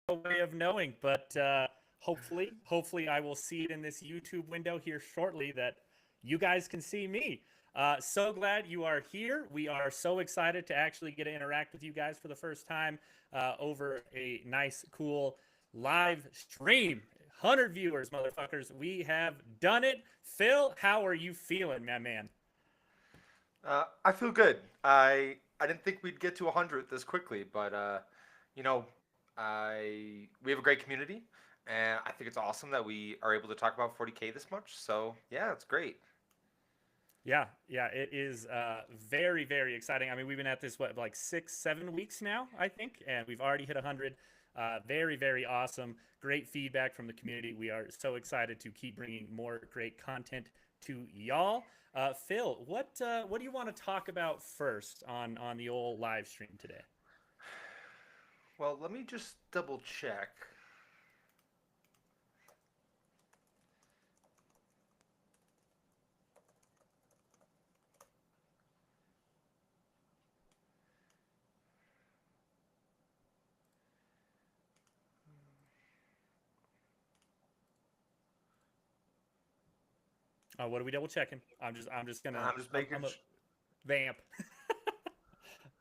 no way of knowing, but hopefully I will see it in this YouTube window here shortly that you guys can see me. So glad you are here. We are so excited to actually get to interact with you guys for the first time over a nice, cool live stream. 100 viewers, motherfuckers. We have done it. Phil, how are you feeling, my man? I feel good. I didn't think we'd get to 100 this quickly, but you know, I we have a great community, and I think it's awesome that we are able to talk about 40K this much. So yeah, it's great. Yeah, it is very, very exciting. I mean, we've been at this, what, like 6, 7 weeks now, I think, and we've already hit 100. Very, very awesome. Great feedback from the community. We are so excited to keep bringing more great content to y'all. Phil, what do you want to talk about first on the old live stream today? Well, let me just double check. What are we double checking? I'm just gonna I'm just making. I'm a vamp.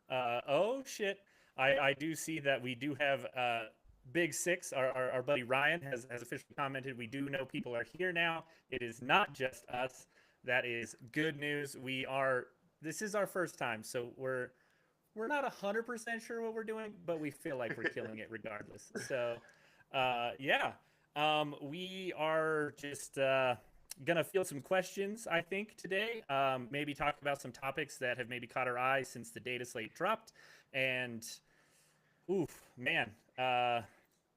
Oh shit! I do see that we do have Big Six. Our buddy Ryan has officially commented. We do know people are here now. It is not just us. That is good news. We are. This is our first time, so we're not 100% sure what we're doing, but we feel like we're killing it regardless. So, yeah, we are just gonna field some questions, I think, today. Maybe talk about some topics that have maybe caught our eye since the data slate dropped. And, oof, man,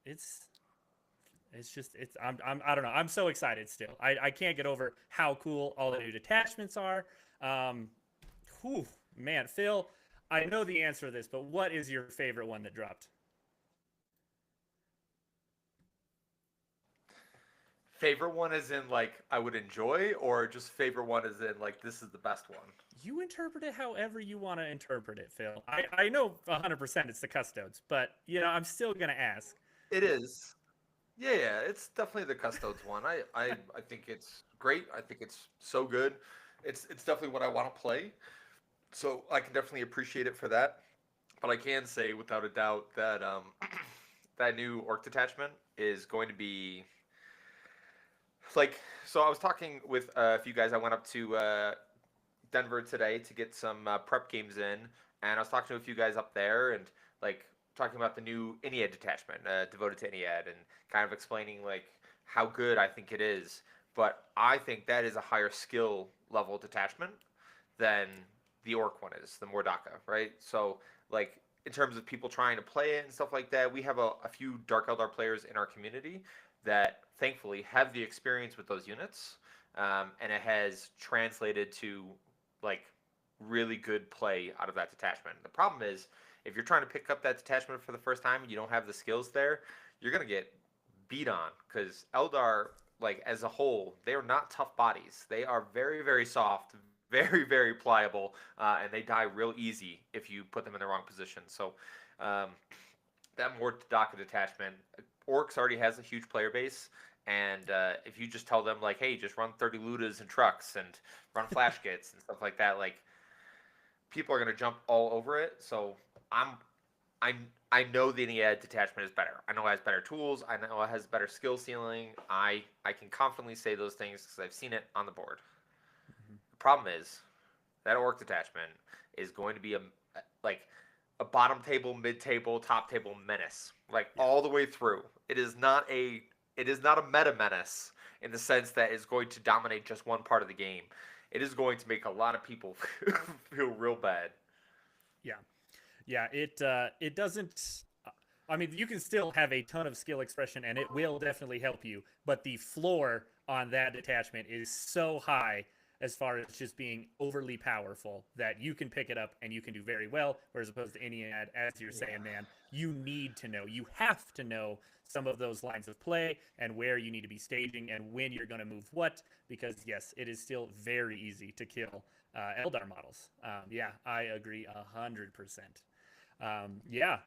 it's I don't know. I'm so excited still. I can't get over how cool all the new detachments are. Um, whew, man, Phil, I know the answer to this, but what is your favorite one that dropped? Favorite one is in like I would enjoy, or just favorite one is in like this is the best one. You interpret it however you want to interpret it, Phil. I know 100% it's the custodes, but I'm still gonna ask. It is. Yeah, it's definitely the Custodes one. I think it's great. I think it's so good. It's definitely what I want to play. So I can definitely appreciate it for that. But I can say without a doubt that that new orc detachment is going to be like. So I was talking with a few guys. I went up to Denver today to get some prep games in, and I was talking to a few guys up there, and like talking about the new Iniad detachment devoted to Iniad, and kind of explaining like how good I think it is. But I think that is a higher skill level detachment than the Orc one is, the Mordaka, right? So like in terms of people trying to play it and stuff like that, we have a few Dark Eldar players in our community that thankfully have the experience with those units, and it has translated to like really good play out of that detachment. The problem is if you're trying to pick up that detachment for the first time and you don't have the skills there, you're gonna get beat on because Eldar, like as a whole, they are not tough bodies. They are very, very soft, very, very pliable, and they die real easy if you put them in the wrong position. So um, that Mordaka detachment, Orcs already has a huge player base, and if you just tell them like, hey, just run 30 Ludas and trucks and run flash kits and stuff like that, like people are gonna jump all over it. So I'm I I know the Nia detachment is better. I know it has better tools. I know it has better skill ceiling. I can confidently say those things because I've seen it on the board. Mhm. The problem is that orc detachment is going to be a like a bottom table, mid table, top table menace, like Yeah. all the way through. It is not a meta menace in the sense that it's going to dominate just one part of the game. It is going to make a lot of people feel real bad. Yeah. Yeah, it doesn't. I mean, you can still have a ton of skill expression, and it will definitely help you. But the floor on that detachment is so high as far as just being overly powerful that you can pick it up and you can do very well. Whereas opposed to Eniad, as you're Yeah. saying, man, you need to know, you have to know some of those lines of play and where you need to be staging and when you're going to move what. Because yes, it is still very easy to kill Eldar models. Yeah, I agree 100%. Yeah,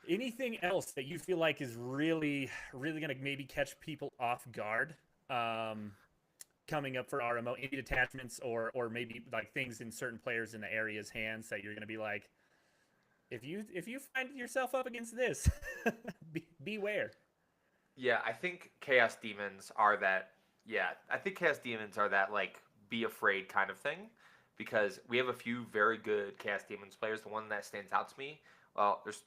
Anything else that you feel like is really, really going to maybe catch people off guard coming up for RMO? Any detachments or maybe like things in certain players in the area's hands that you're going to be like, if you find yourself up against this, beware. Yeah, I think Chaos Demons are that. Yeah, I think Chaos Demons are that like be afraid kind of thing, because we have a few very good Chaos Demons players. The one that stands out to me, well, there's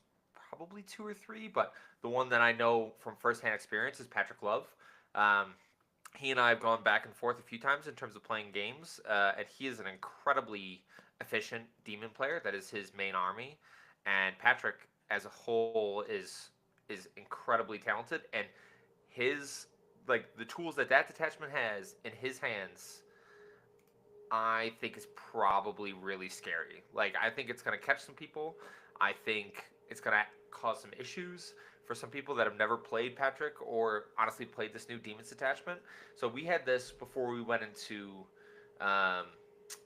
probably two or three, but the one that I know from firsthand experience is Patrick Love. Um, he and I have gone back and forth a few times in terms of playing games, and he is an incredibly efficient demon player. That is his main army, and Patrick as a whole is incredibly talented, and his like the tools that that detachment has in his hands, I think is probably really scary. Like I think it's gonna catch some people. I think it's gonna cause some issues for some people that have never played Patrick or honestly played this new Demons detachment. So we had this before we went into um,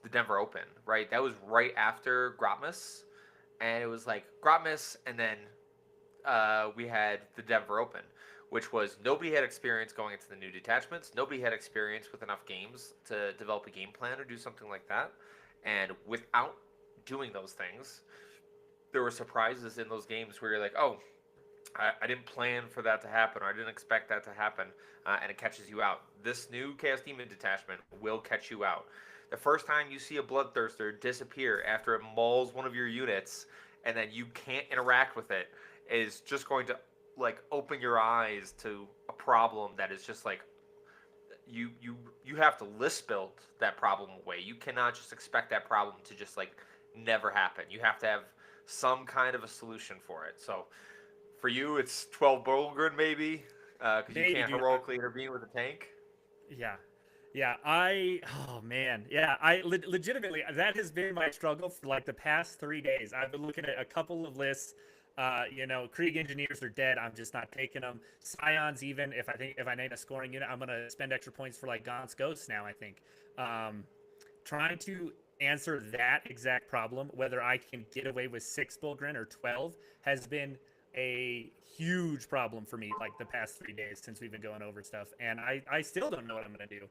the Denver Open, right? That was right after Grotmus, and it was like Grotmus, and then we had the Denver Open, which was nobody had experience going into the new detachments. Nobody had experience with enough games to develop a game plan or do something like that. And without doing those things, there were surprises in those games where you're like, oh, I didn't plan for that to happen, or I didn't expect that to happen, and it catches you out. This new Chaos Demon detachment will catch you out. The first time you see a Bloodthirster disappear after it mauls one of your units, and then you can't interact with it, is just going to like open your eyes to a problem that is just like you have to list build that problem away. You cannot just expect that problem to just like never happen. You have to have some kind of a solution for it. So for you, it's 12 Bolgren maybe, because you Maybe, can't dude. heroically intervene with a tank. Yeah. Yeah, oh man, yeah, legitimately that has been my struggle for like the past 3 days. I've been looking at a couple of lists. Krieg engineers are dead. I'm just not taking them. Scions, even if I name a scoring unit, I'm gonna spend extra points for like Gaunt's Ghosts now. I think trying to answer that exact problem, whether I can get away with 6 Bullgren or 12, has been a huge problem for me like the past 3 days since we've been going over stuff, and I still don't know what I'm gonna do,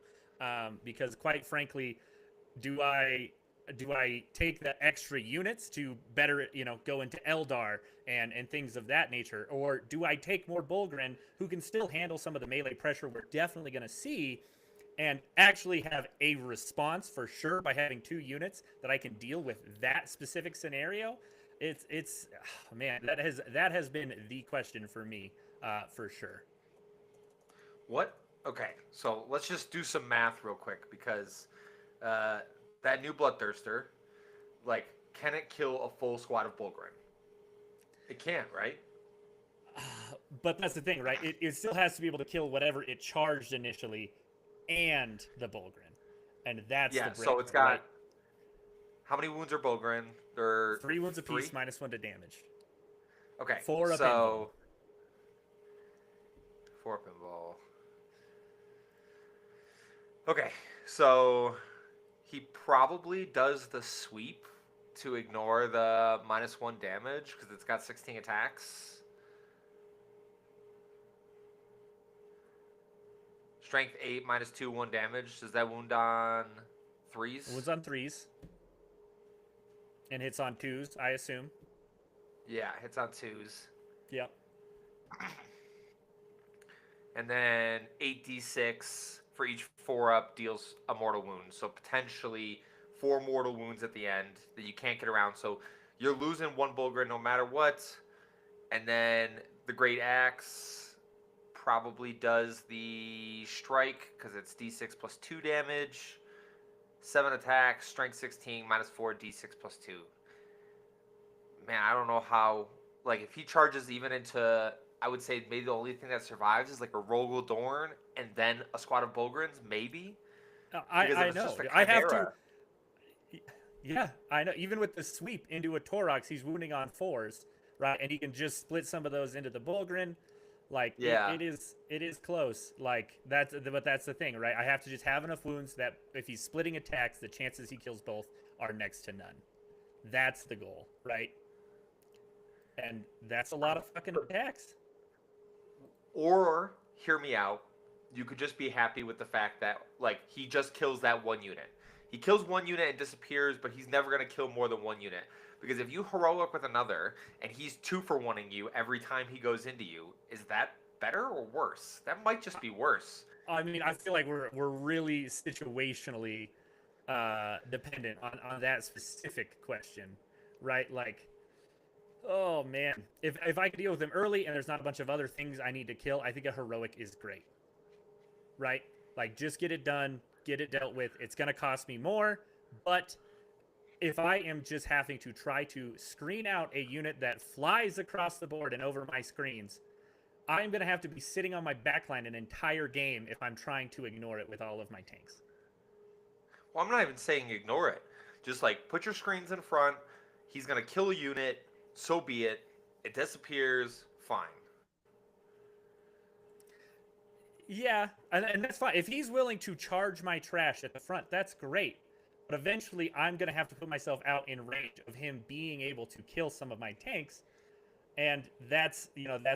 because quite frankly, do I take the extra units to better go into Eldar and things of that nature, or do I take more Bulgren who can still handle some of the melee pressure we're definitely going to see, and actually have a response for sure by having 2 units that I can deal with that specific scenario? It's oh, man, that has been the question for me, for sure. What? Okay, so let's just do some math real quick, because uh, that new Bloodthirster, like, can it kill a full squad of Bulgren? It can't, right? But that's the thing, right? It still has to be able to kill whatever it charged initially and the Bulgren. And that's the Yeah, break, so it's right? got how many wounds are Bulgren? They're 3 wounds three. apiece, -1 to damage. Okay, 4 a pinball. so four pinball. Okay, so he probably does the sweep to ignore the -1 damage because it's got 16 attacks. Strength 8, -2, 1 damage. Does that wound on threes? Wounds on 3s. And hits on 2s, I assume. Yeah, hits on twos. Yep. And then 8d6 for each 4-up deals a mortal wound. So potentially 4 mortal wounds at the end that you can't get around. So you're losing 1 Bulgren no matter what. And then the Great Axe probably does the strike because it's d6 plus 2 damage. 7 attacks, strength 16, -4, d6 plus 2. Man, I don't know how. Like, if he charges even into, I would say maybe the only thing that survives is like a Rogel Dorn and then a squad of Bulgrens, maybe. Because if I it's know. just a I have to. Chimera, Yeah, I know. Even with the sweep into a Torox, he's wounding on 4s, right? And he can just split some of those into the Bulgren. Like yeah, it is close. Like but that's the thing, right? I have to just have enough wounds that if he's splitting attacks, the chances he kills both are next to none. That's the goal, right? and that's a lot of fucking attacks. Or hear me out. You could just be happy with the fact that like he just kills that one unit. He kills one unit and disappears, but he's never gonna kill more than one unit. Because if you heroic with another and he's 2-for-1ing you every time he goes into you, is that better or worse? That might just be worse. I mean, I feel like we're really situationally dependent on that specific question, right? Like, oh man, if I could deal with him early and there's not a bunch of other things I need to kill, I think a heroic is great, right? Like, just get it done, get it dealt with. It's gonna cost me more, but if I am just having to try to screen out a unit that flies across the board and over my screens, I'm going to have to be sitting on my backline an entire game if I'm trying to ignore it with all of my tanks. Well, I'm not even saying ignore it. Just like put your screens in front. He's gonna kill a unit. So be it. It disappears. Fine. Yeah, and that's fine. If he's willing to charge my trash at the front, that's great. But eventually, I'm going to have to put myself out in range of him being able to kill some of my tanks. And that's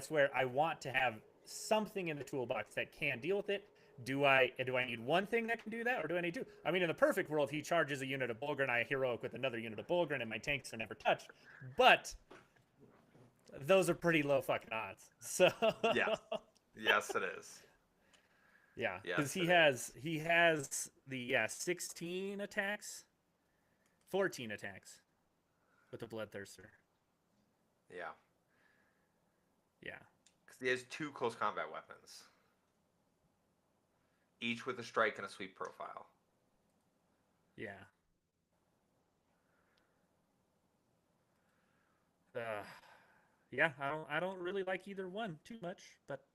where I want to have something in the toolbox that can deal with it. Do I need one thing that can do that, or do I need two? I mean, in the perfect world, he charges a unit of Bulgren, I heroic with another unit of Bulgren, and my tanks are never touched. But those are pretty low fucking odds. So Yeah. Yes, it is. yeah, Yes, because it he has the 16 attacks, 14 attacks with the Bloodthirster. Yeah. Yeah, Because he has 2 close combat weapons, each with a strike and a sweep profile. yeah. Yeah, I don't really like either one too much, but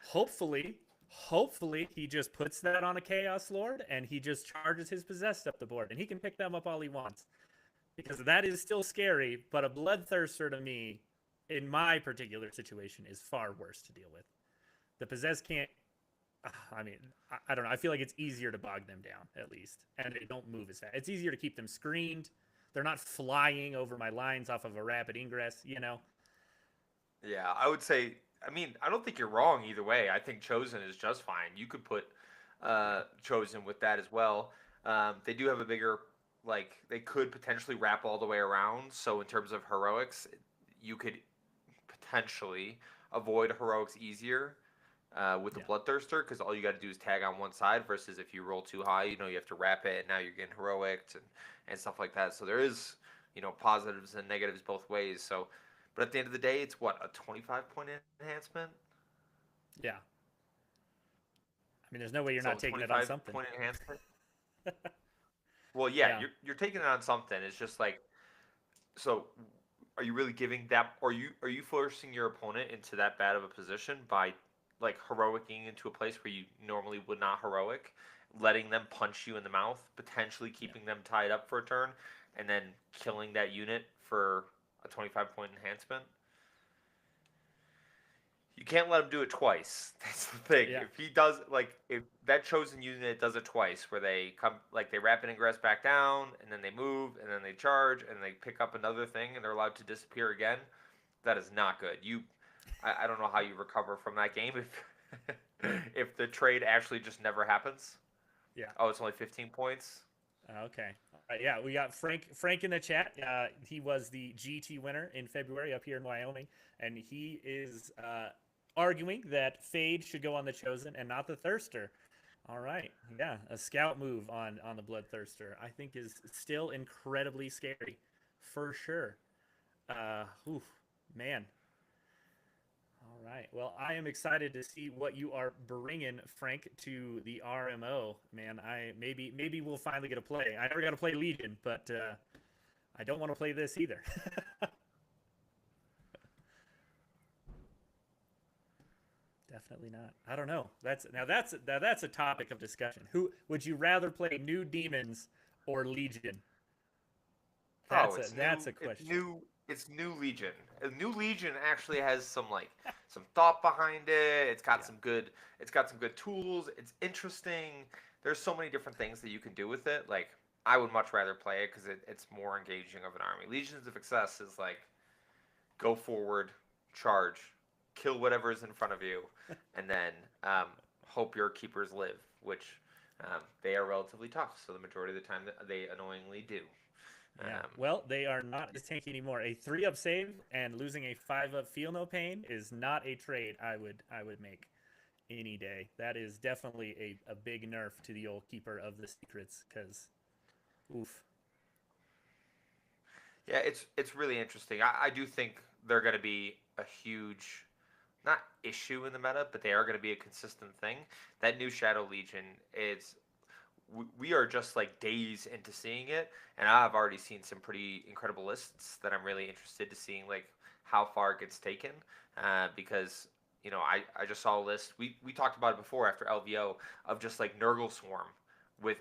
hopefully he just puts that on a Chaos Lord and he just charges his possessed up the board and he can pick them up all he wants. Because that is still scary, but a Bloodthirster to me, in my particular situation, is far worse to deal with. The possessed can't. I mean, I don't know. I feel like it's easier to bog them down, at least, and they don't move as fast. It's easier to keep them screened. They're not flying over my lines off of a rapid ingress, you know? Yeah, I would say. I mean, I don't think you're wrong either way. I think Chosen is just fine. You could put Chosen with that as well. They do have a bigger, like, they could potentially wrap all the way around. So in terms of heroics, you could potentially avoid heroics easier with the Yeah. Bloodthirster because all you got to do is tag on one side. Versus if you roll too high, you have to wrap it, and now you're getting heroics and stuff like that. So there is positives and negatives both ways. So. But at the end of the day, it's what, a 25-point enhancement? Yeah. I mean, there's no way you're So not taking it on something. 25-point enhancement. Well, yeah, Yeah. you're taking it on something. It's just like, so are you really giving that? Are you forcing your opponent into that bad of a position by like heroicing into a place where you normally would not heroic, letting them punch you in the mouth, potentially keeping them tied up for a turn, and then killing that unit for a 25-point enhancement? You can't let him do it twice. That's the thing. Yeah. If he does, like, if that chosen unit does it twice, where they come, like, they rapid ingress back down, and then they move, and then they charge, and they pick up another thing, and they're allowed to disappear again, that is not good. I don't know how you recover from that game if the trade actually just never happens. Yeah. Oh, it's only 15 points. Okay. All right, yeah, we got Frank in the chat. He was the GT winner in February up here in Wyoming, and he is arguing that Fade should go on the Chosen and not the Thirster. All right. Yeah, a scout move on the Bloodthirster, I think, is still incredibly scary, for sure. Oof, man. All right. Well, I am excited to see what you are bringing, Frank, to the RMO. Man, maybe we'll finally get to play. I never got to play Legion, but I don't want to play this either. Definitely not. I don't know. That's a topic of discussion. Who would you rather play, New Demons or Legion? That's a question. It's New Legion. New Legion actually has some some thought behind it. It's got some good tools. It's interesting. There's so many different things that you can do with it. Like, I would much rather play it because it's more engaging of an army. Legions of Excess is like go forward, charge, kill whatever is in front of you, and then hope your keepers live, which they are relatively tough. So the majority of the time they annoyingly do. Yeah. Well, they are not as tanky anymore. A 3-up save and losing a 5-up feel no pain is not a trade I would make any day. That is definitely a big nerf to the old keeper of the secrets because oof. Yeah, it's really interesting. I do think they're going to be a huge, not issue in the meta, but they are going to be a consistent thing. That new Shadow Legion is we are just like days into seeing it, and I've already seen some pretty incredible lists that I'm really interested to seeing like how far it gets taken. Because I just saw a list. We talked about it before after LVO of just like Nurgle Swarm with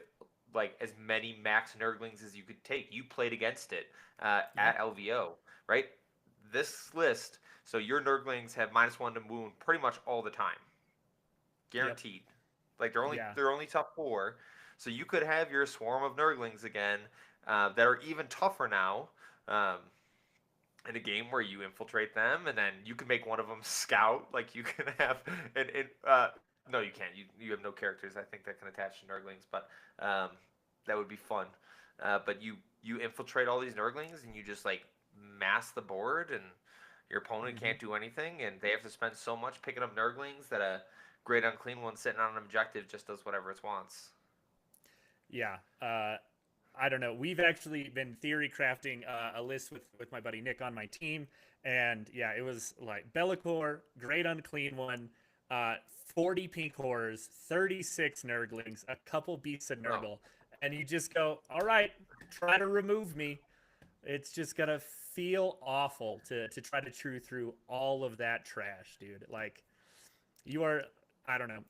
like as many max Nurglings as you could take. You played against it at LVO, right? This list, so your Nurglings have -1 to wound pretty much all the time, guaranteed. Yep. Like they're only top 4, so you could have your swarm of Nurglings again that are even tougher now. In a game where you infiltrate them, and then you can make one of them scout. Like you can have, no, you can't. You have no characters I think that can attach to Nurglings, but that would be fun. But you infiltrate all these Nurglings, and you just like mass the board, and your opponent can't do anything, and they have to spend so much picking up Nurglings that a Great Unclean One sitting on an objective just does whatever it wants. Yeah. I don't know. We've actually been theory crafting a list with my buddy Nick on my team, and yeah, it was like Be'lakor, Great Unclean One, 40 Pink Horrors, 36 Nurglings, a couple Beasts of Nurgle, and you just go, all right, try to remove me. It's just gonna feel awful to try to chew through all of that trash, dude. Like, you are, I don't know.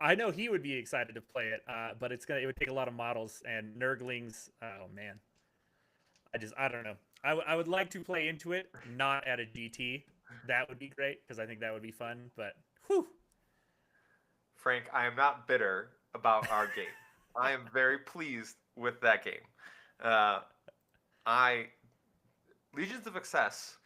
I know he would be excited to play it, but it would take a lot of models and Nurglings. Oh man, I don't know. I would like to play into it, not at a GT. That would be great because I think that would be fun. But whew. Frank, I am not bitter about our game. I am very pleased with that game. I Legions of Excess,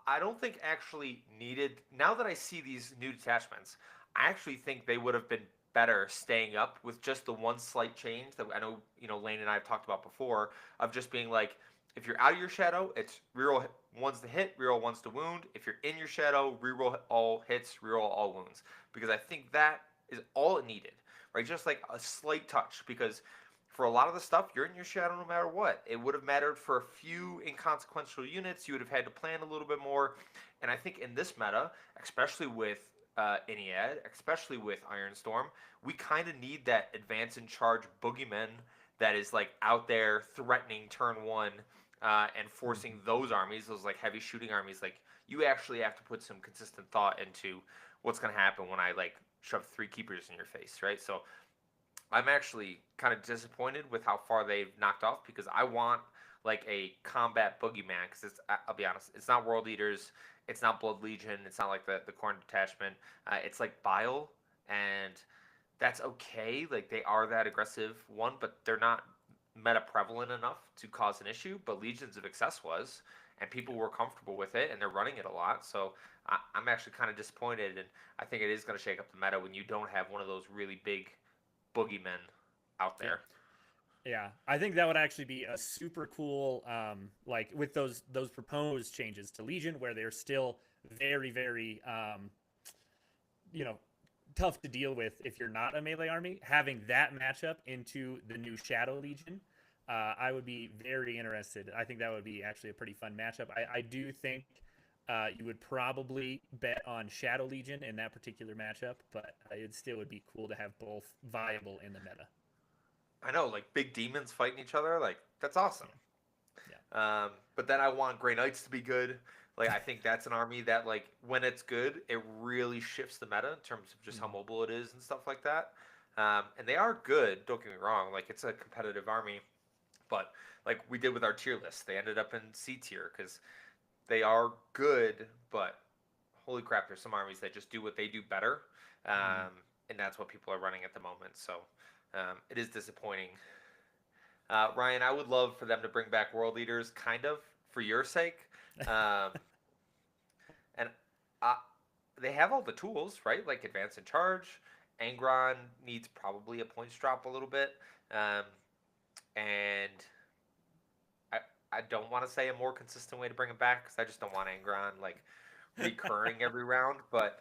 I don't think actually needed. Now that I see these new detachments, I actually think they would have been better staying up with just the one slight change that I know, Lane and I have talked about before of just being like, if you're out of your shadow, it's reroll ones to hit, reroll ones to wound. If you're in your shadow, reroll all hits, reroll all wounds. Because I think that is all it needed, right? Just like a slight touch. Because for a lot of the stuff, you're in your shadow no matter what. It would have mattered for a few inconsequential units. You would have had to plan a little bit more. And I think in this meta, especially with Iniad, especially with Ironstorm, we kind of need that advance in charge boogeyman that is like out there threatening turn 1 and forcing those armies, those like heavy shooting armies. Like you actually have to put some consistent thought into what's going to happen when I like shove 3 keepers in your face, right? So I'm actually kind of disappointed with how far they've knocked off because I want like a combat boogeyman because I'll be honest, it's not World Eaters. It's not Blood Legion. It's not like the Khorne detachment. It's like Bile, and that's okay. Like they are that aggressive one, but they're not meta prevalent enough to cause an issue. But Legions of Excess was, and people were comfortable with it, and they're running it a lot. So I'm actually kind of disappointed, and I think it is going to shake up the meta when you don't have one of those really big boogeymen out there. Yeah, I think that would actually be a super cool, like with those proposed changes to Legion, where they're still very, very, tough to deal with if you're not a melee army. Having that matchup into the new Shadow Legion, I would be very interested. I think that would be actually a pretty fun matchup. I do think you would probably bet on Shadow Legion in that particular matchup, but it still would be cool to have both viable in the meta. I know, like big demons fighting each other, like that's awesome. Yeah. But then I want Grey Knights to be good. Like I think that's an army that like when it's good, it really shifts the meta in terms of just how mobile it is and stuff like that. And they are good. Don't get me wrong. Like it's a competitive army, but like we did with our tier list, they ended up in C tier because they are good. But holy crap, there's some armies that just do what they do better, and that's what people are running at the moment. So it is disappointing Ryan, I would love for them to bring back World Leaders, kind of for your sake. Um, and uh, they have all the tools, right? Like Advance and Charge. Angron needs probably a points drop a little bit. Um, and I, I don't want to say a more consistent way to bring him back because I just don't want Angron like recurring every round. But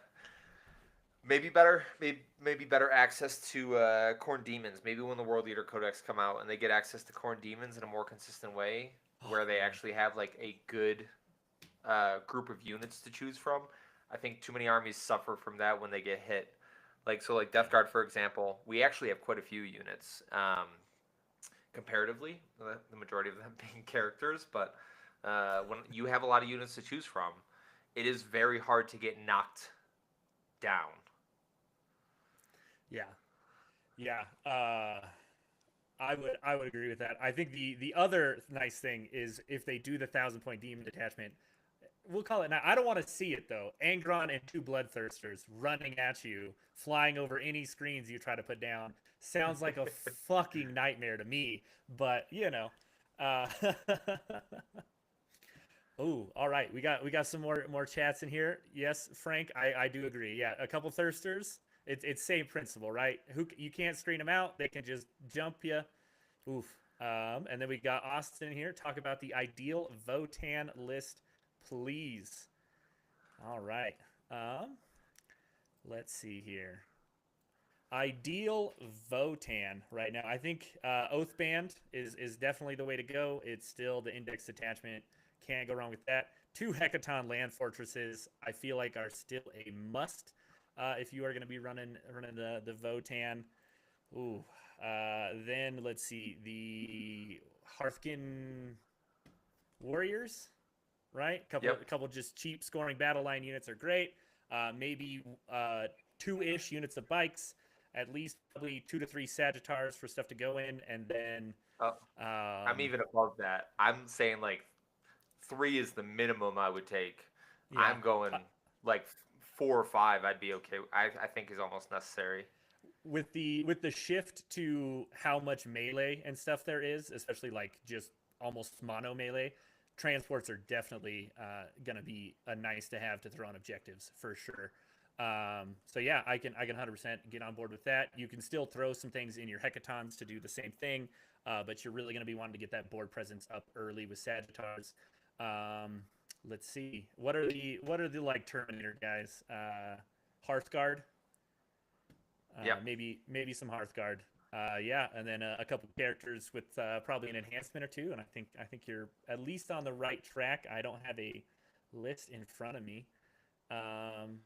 maybe better access to Corn Demons. Maybe when the World Leader Codex come out and they get access to Corn Demons in a more consistent way, where they actually have like a good group of units to choose from. I think too many armies suffer from that when they get hit. Like Death Guard, for example, we actually have quite a few units comparatively, the majority of them being characters. But when you have a lot of units to choose from, it is very hard to get knocked down. Yeah, yeah. I would agree with that. I think the other nice thing is if they do the 1,000 point demon detachment, we'll call it now. I don't want to see it though. Angron and two bloodthirsters running at you, flying over any screens you try to put down. Sounds like a fucking nightmare to me. But you know, uh, oh, all right. We got some more chats in here. Yes, Frank, I do agree. Yeah, a couple thirsters. It's same principle, right? Who you can't screen them out. They can just jump you. Oof. And then we got Austin here. Talk about the ideal Votan list, please. All right. Let's see here. Ideal Votan right now. I think Oathband is definitely the way to go. It's still the index attachment. Can't go wrong with that. Two Hecaton land fortresses I feel like are still a must if you are going to be running the Votan. Ooh. Then let's see the Hearthkin Warriors, right? Yep. Couple just cheap scoring battle line units are great. Maybe two-ish units of bikes, at least probably 2 to 3 Sagittars for stuff to go in, and then Uh, I'm even above that. I'm saying like 3 is the minimum I would take. yeah. I'm going like 4 or 5. I'd be okay. I think is almost necessary. With the shift to how much melee and stuff there is, especially like just almost mono melee, transports are definitely going to be a nice to have to throw on objectives for sure. So yeah, I can 100% get on board with that. You can still throw some things in your hecatons to do the same thing, but you're really going to be wanting to get that board presence up early with Sagittars. Um, let's see, what are the like Terminator guys? Hearthguard, Yeah. maybe some Hearthguard. Yeah, and then a couple characters with probably an enhancement or two, and I think you're at least on the right track. I don't have a list in front of me. Um,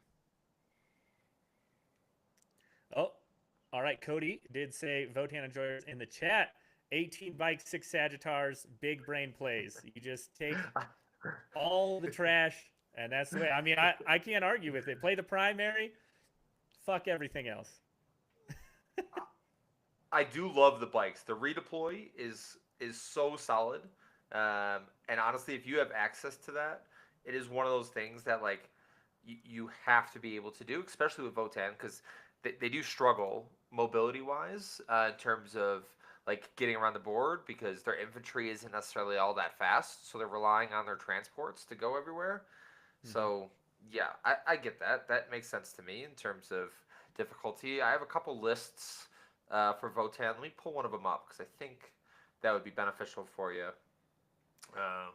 oh, all right. Cody did say Votan Enjoyers in the chat. 18 bikes, 6 Sagittars, big brain plays. You just take all the trash, and that's the way. I mean, I can't argue with it. Play the primary, fuck everything else. I do love the bikes. The redeploy is so solid. And honestly, if you have access to that, it is one of those things that like you have to be able to do, especially with Votan, because they do struggle mobility wise in terms of like getting around the board because their infantry isn't necessarily all that fast, so they're relying on their transports to go everywhere. Mm-hmm. So yeah, I get that. That makes sense to me in terms of difficulty. I have a couple lists for Votan. Let me pull one of them up because I think that would be beneficial for you. Um,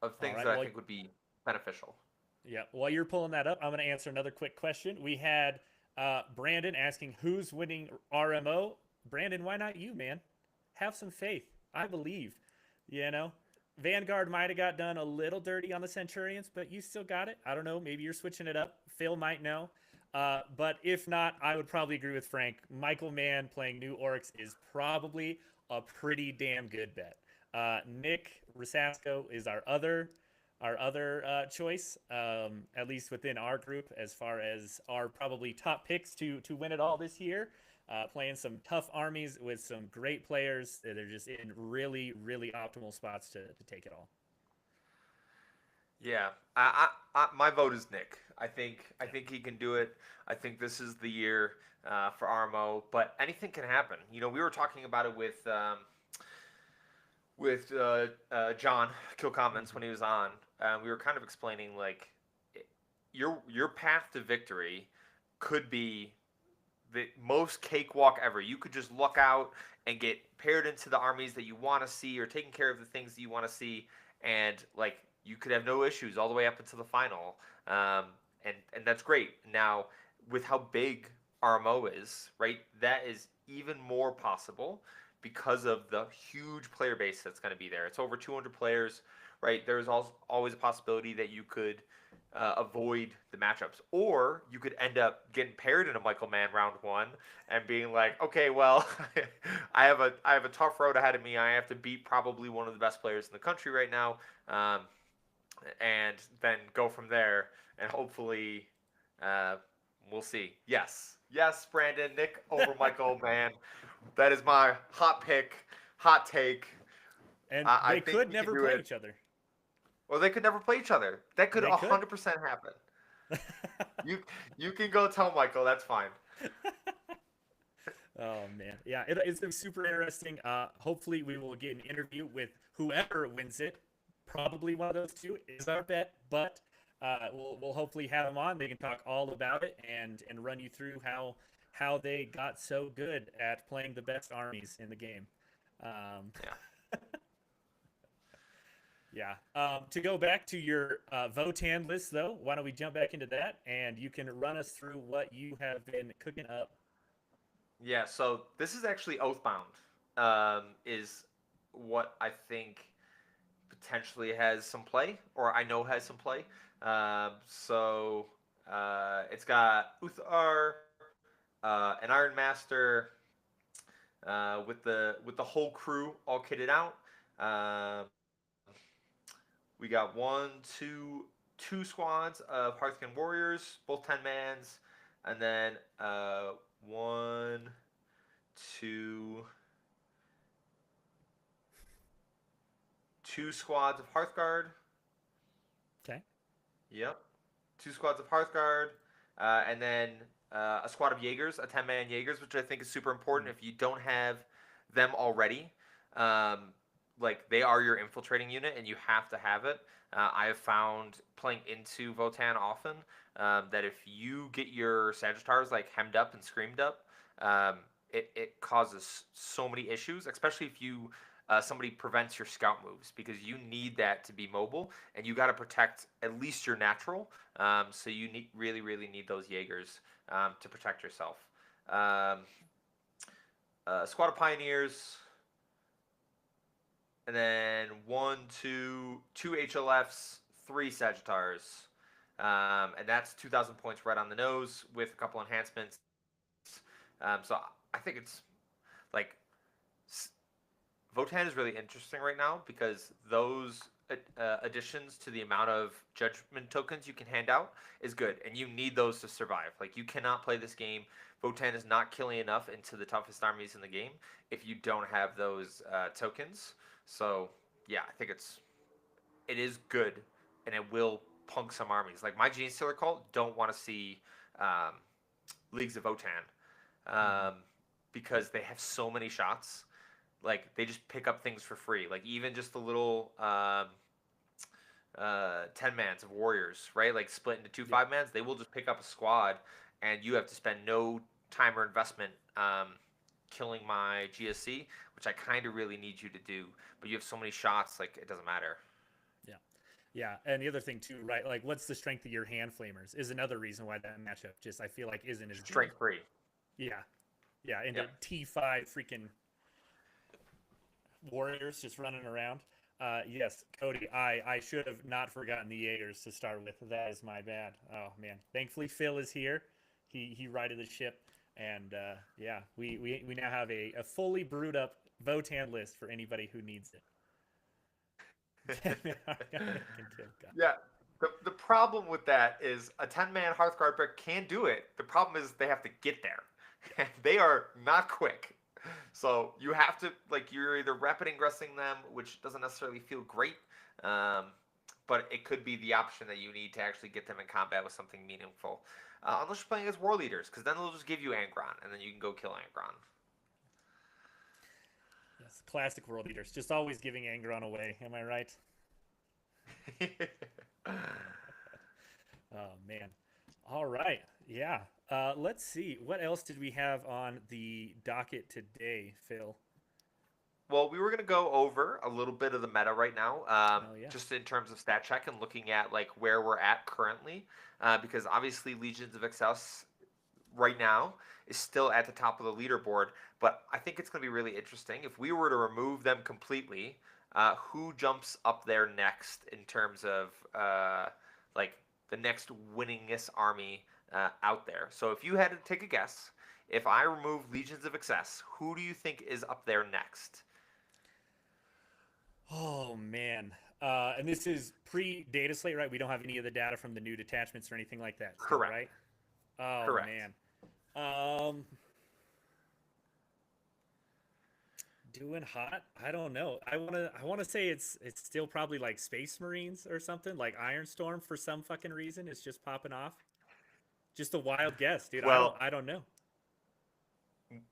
of All things right. that I Well, think would be beneficial. yeah. While you're pulling that up, I'm going to answer another quick question. We had Brandon asking who's winning RMO. Brandon, why not you, man? Have some faith. I believe. You know, Vanguard might have got done a little dirty on the Centurions, but you still got it. I don't know. Maybe you're switching it up. Phil might know. But if not, I would probably agree with Frank. Michael Mann playing New Orcs is probably a pretty damn good bet. Nick Rosasco is our other choice, at least within our group, as far as our probably top picks to win it all this year. Playing some tough armies with some great players. They're just in really, really optimal spots to take it all. Yeah, my vote is Nick. I think he can do it. I think this is the year for RMO, but anything can happen. We were talking about it with John Kill Comments Hmm. when he was on. We were kind of explaining like your path to victory could be the most cakewalk ever. You could just luck out and get paired into the armies that you want to see or taking care of the things that you want to see, and like you could have no issues all the way up into the final. Um, and that's great. Now, with how big RMO is, right, that is even more possible because of the huge player base that's going to be there. It's over 200 players, right? There's always a possibility that you could avoid the matchups, or you could end up getting paired in a Michael Mann round one and being like, okay, well, I have a tough road ahead of me. I have to beat probably one of the best players in the country right now, um, and then go from there. And hopefully, uh, we'll see. Yes, yes, Brandon, Nick over Michael Mann. That is my hot pick, hot take. And I they think could he can never do play it. each other. Or they could never play each other. That could They could. 100% happen. You you can go tell Michael. That's fine. Oh man, yeah, it's been super interesting. Hopefully, we will get an interview with whoever wins it. Probably one of those two is our bet, but we'll hopefully have them on. They can talk all about it and run you through how they got so good at playing the best armies in the game. Um, Yeah. yeah. To go back to your Votan list, though, why don't we jump back into that and you can run us through what you have been cooking up. Yeah, so this is actually Oathbound, is what I think potentially has some play, or I know has some play. It's got Uthar, an Iron Master, with the whole crew all kitted out. Um, we got two squads of Hearthkin Warriors, both 10 mans, and then one, two, two squads of Hearthguard. Okay. Yep, two squads of Hearthguard, and then a squad of Jaegers, a 10 man Jaegers, which I think is super important. If you don't have them already, um, like they are your infiltrating unit, and you have to have it. I have found playing into Votan often that if you get your Sagittars like hemmed up and screamed up, um, it causes so many issues, especially if somebody prevents your scout moves because you need that to be mobile and you got to protect at least your natural. So you really need those Jaegers to protect yourself. Um, Squad of Pioneers, and then two HLFs, three Sagittars. And that's 2,000 points right on the nose with a couple enhancements. So I think it's like Votan is really interesting right now because those additions to the amount of judgment tokens you can hand out is good, and you need those to survive. Like you cannot play this game. Votan is not killing enough into the toughest armies in the game if you don't have those tokens. So yeah, I think it is good, and it will punk some armies. Like my Gene Stealer cult don't want to see um, Leagues of Votan Mm-hmm. um, because they have so many shots, like they just pick up things for free. Like even just the little 10 mans of warriors, right? Like split into two Yep. 5 mans, they will just pick up a squad, and you have to spend no time or investment killing my GSC, which I kind of really need you to do. But you have so many shots, like it doesn't matter. Yeah. Yeah. And the other thing too, right? Like what's the strength of your hand flamers is another reason why that matchup just I feel like isn't as good. Strength free. Yeah. Yeah. Into Yep. T5 freaking warriors just running around. Yes, Cody, I should have not forgotten the Jaegers to start with. That is my bad. Oh man. Thankfully Phil is here. He righted the ship. And yeah, we now have a fully brewed up Votan list for anybody who needs it. Yeah. The problem with that is a 10 man Hearthguard pick can do it. The problem is they have to get there. And they are not quick. So you have to, like, you're either rapid ingressing them, which doesn't necessarily feel great, um, but it could be the option that you need to actually get them in combat with something meaningful. Unless you're playing as war leaders, because then they'll just give you Angron, and then you can go kill Angron. Yes, classic world eaters, just always giving Angron away. Am I right? Oh man. All right. Yeah. Let's see. What else did we have on the docket today, Phil? Well, we were going to go over a little bit of the meta right now, Oh yeah. just in terms of stat check and looking at like where we're at currently, because obviously Legions of Excess right now is still at the top of the leaderboard. But I think it's going to be really interesting if we were to remove them completely. Who jumps up there next in terms of like the next winningest army out there? So if you had to take a guess, if I remove Legions of Excess, who do you think is up there next? Oh man. And this is pre-data slate, right? We don't have any of the data from the new detachments or anything like that, still, Correct. right? Oh Correct. man. Um, doing hot? I don't know. I wanna say it's still probably like Space Marines or something, like Ironstorm for some fucking reason. It's just popping off. Just a wild guess, dude. I don't Well, I don't know.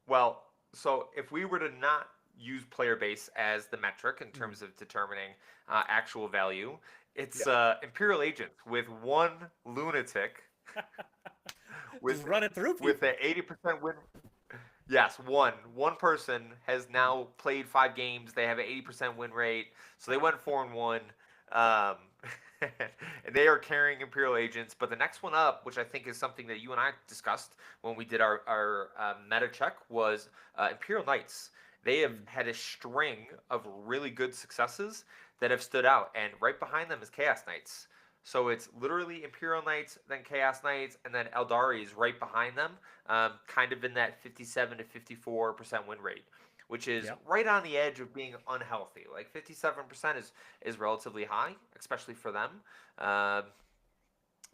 well, so if we were to not use player base as the metric in Mm. terms of determining actual value, it's Yep. Imperial Agents with one lunatic Just with run it through with people. an 80% win. Yes, one person has Mm. now played 5 games. They have an 80% win rate, so they went 4-1. Um, and they are carrying Imperial Agents. But the next one up, which I think is something that you and I discussed when we did our meta check, was Imperial Knights. They have Mm. had a string of really good successes that have stood out, and right behind them is Chaos Knights. So it's literally Imperial Knights, then Chaos Knights, and then Eldari is right behind them, kind of in that 57 to 54% win rate, which is Yep. right on the edge of being unhealthy. Like 57% is relatively high, especially for them. Um,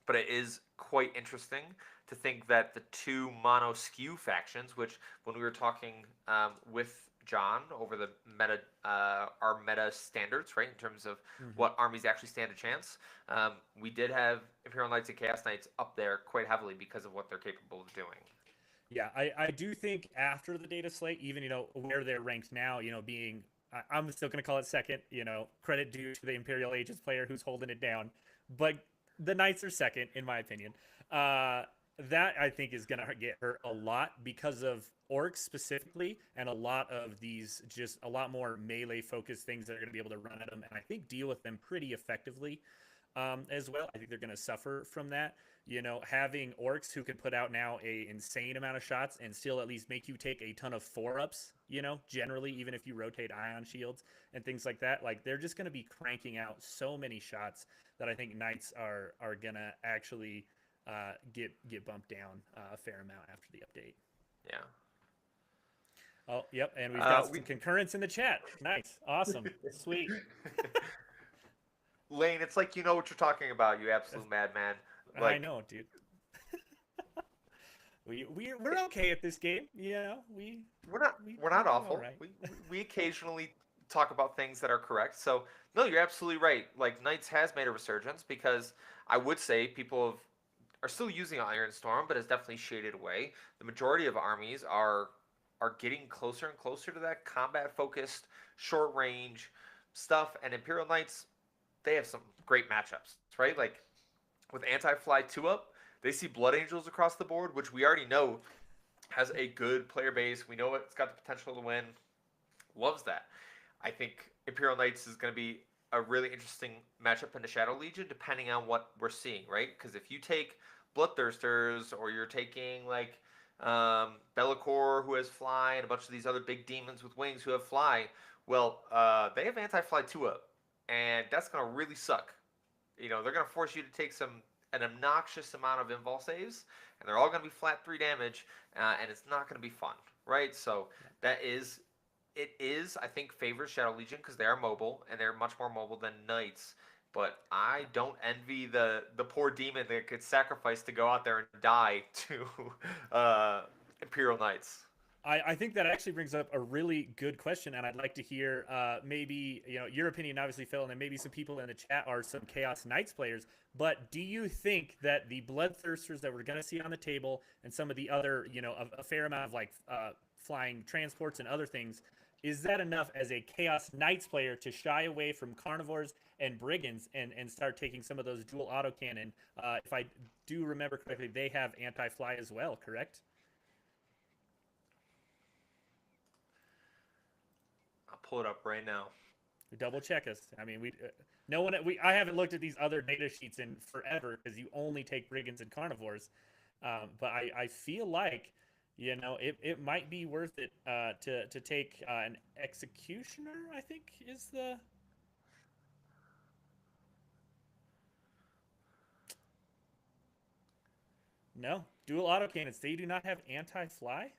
but it is quite interesting to think that the two mono skew factions, which when we were talking with John over the meta, our meta standards, right, in terms of Hmm. what armies actually stand a chance, we did have Imperial Knights and Chaos Knights up there quite heavily because of what they're capable of doing. Yeah, I do think after the data slate, even where they're ranked now, being I'm still going to call it second. Credit due to the Imperial Agents player who's holding it down, but the Knights are second in my opinion. Uh, that I think is going to get hurt a lot because of orcs specifically, and a lot of these just a lot more melee focused things that are going to be able to run at them, and I think deal with them pretty effectively as well. I think they're going to suffer from that. Having orcs who can put out now a insane amount of shots and still at least make you take a ton of 4-ups, generally, even if you rotate ion shields and things like that, like they're just going to be cranking out so many shots that I think knights are going to actually get bumped down a fair amount after the update. Yeah. Oh, yep, and we've got We some concurrence in the chat. Nice, awesome, sweet. Lane, it's like you know what you're talking about, you absolute madman. I Like know, dude. We're okay at this game. We we're not we we're we not do all awful. right. We occasionally talk about things that are correct. So no, you're absolutely right. Like Knights has made a resurgence because I would say people are still using Iron Storm, but it's definitely shaded away. The majority of armies are getting closer and closer to that combat focused, short range stuff. And Imperial Knights, they have some great matchups, right? Like with anti fly 2-up, they see Blood Angels across the board, which we already know has a good player base. We know it's got the potential to win. Loves that. I think Imperial Knights is going to be a really interesting matchup in the Shadow Legion, depending on what we're seeing, right? Because if you take Bloodthirsters or you're taking like Be'lakor who has fly and a bunch of these other big demons with wings who have fly, well, they have anti-fly 2-up, and that's going to really suck. They're going to force you to take an obnoxious amount of invul saves, and they're all going to be flat 3 damage, and it's not going to be fun, right? So that is it is I think favors Shadow Legion because they are mobile and they're much more mobile than Knights. But I don't envy the poor demon that gets sacrificed to go out there and die to Imperial Knights. I think that actually brings up a really good question, and I'd like to hear maybe your opinion, obviously, Phil, and then maybe some people in the chat are some Chaos Knights players. But do you think that the Bloodthirsters that we're going to see on the table, and some of the other, a fair amount of like flying transports and other things, is that enough as a Chaos Knights player to shy away from Carnivores and Brigands and start taking some of those dual autocannon? If I do remember correctly, they have anti-fly as well, correct? I'll pull it up right now. Double check us. I mean, no one. I haven't looked at these other data sheets in forever because you only take Brigands and Carnivores. But I feel like, it might be worth it to take an Executioner, I think is the. No, dual autocannons. They do not have anti-fly.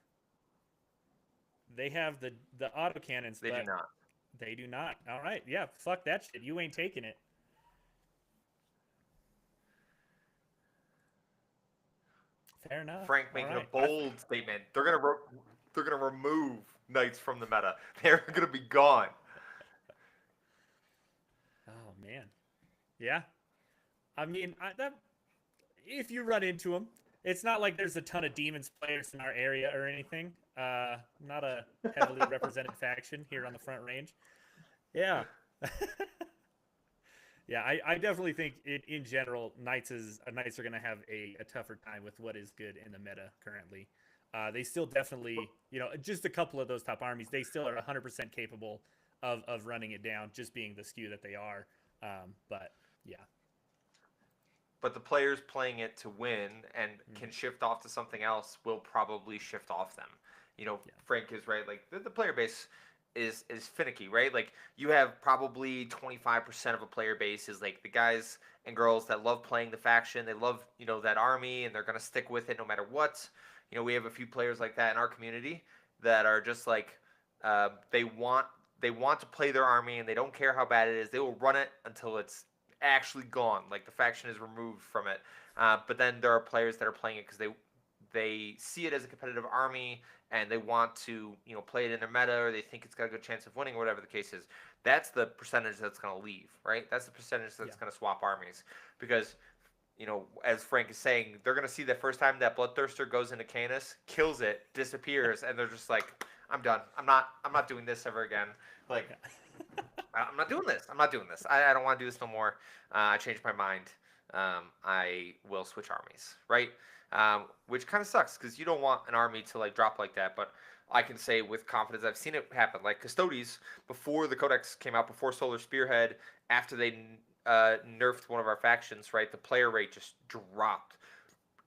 They have the autocannons. They do not. They do not. All right. Yeah. Fuck that shit. You ain't taking it. Fair enough. Frank making a bold statement. They're gonna remove Knights from the meta. They're gonna be gone. Oh man. Yeah. I mean, if you run into them, it's not like there's a ton of Demons players in our area or anything. Not a heavily represented faction here on the Front Range. Yeah. Yeah, I definitely think in general, Knights are going to have a tougher time with what is good in the meta currently. They still definitely, just a couple of those top armies, they still are 100% capable of running it down, just being the skew that they are. But yeah. But the players playing it to win and can shift off to something else will probably shift off them. Frank is right. Like the player base is finicky, right? Like you have probably 25% of a player base is like the guys and girls that love playing the faction. They love, that army and they're going to stick with it no matter what. We have a few players like that in our community that are just like, they want to play their army and they don't care how bad it is. They will run it until it's actually gone, like the faction is removed from it. But then there are players that are playing it because they see it as a competitive army and they want to play it in their meta, or they think it's got a good chance of winning, or whatever the case is. That's the percentage that's going to leave, right? That's the percentage that's going to swap armies because as Frank is saying, they're going to see the first time that Bloodthirster goes into Canis, kills it, disappears, and they're just like, I'm done. I'm not doing this ever again. Like, I'm not doing this. I don't want to do this no more. I changed my mind. I will switch armies, right? Which kind of sucks because you don't want an army to like drop like that. But I can say with confidence, I've seen it happen. Like Custodes, before the Codex came out, before Solar Spearhead, after they nerfed one of our factions, right? The player rate just dropped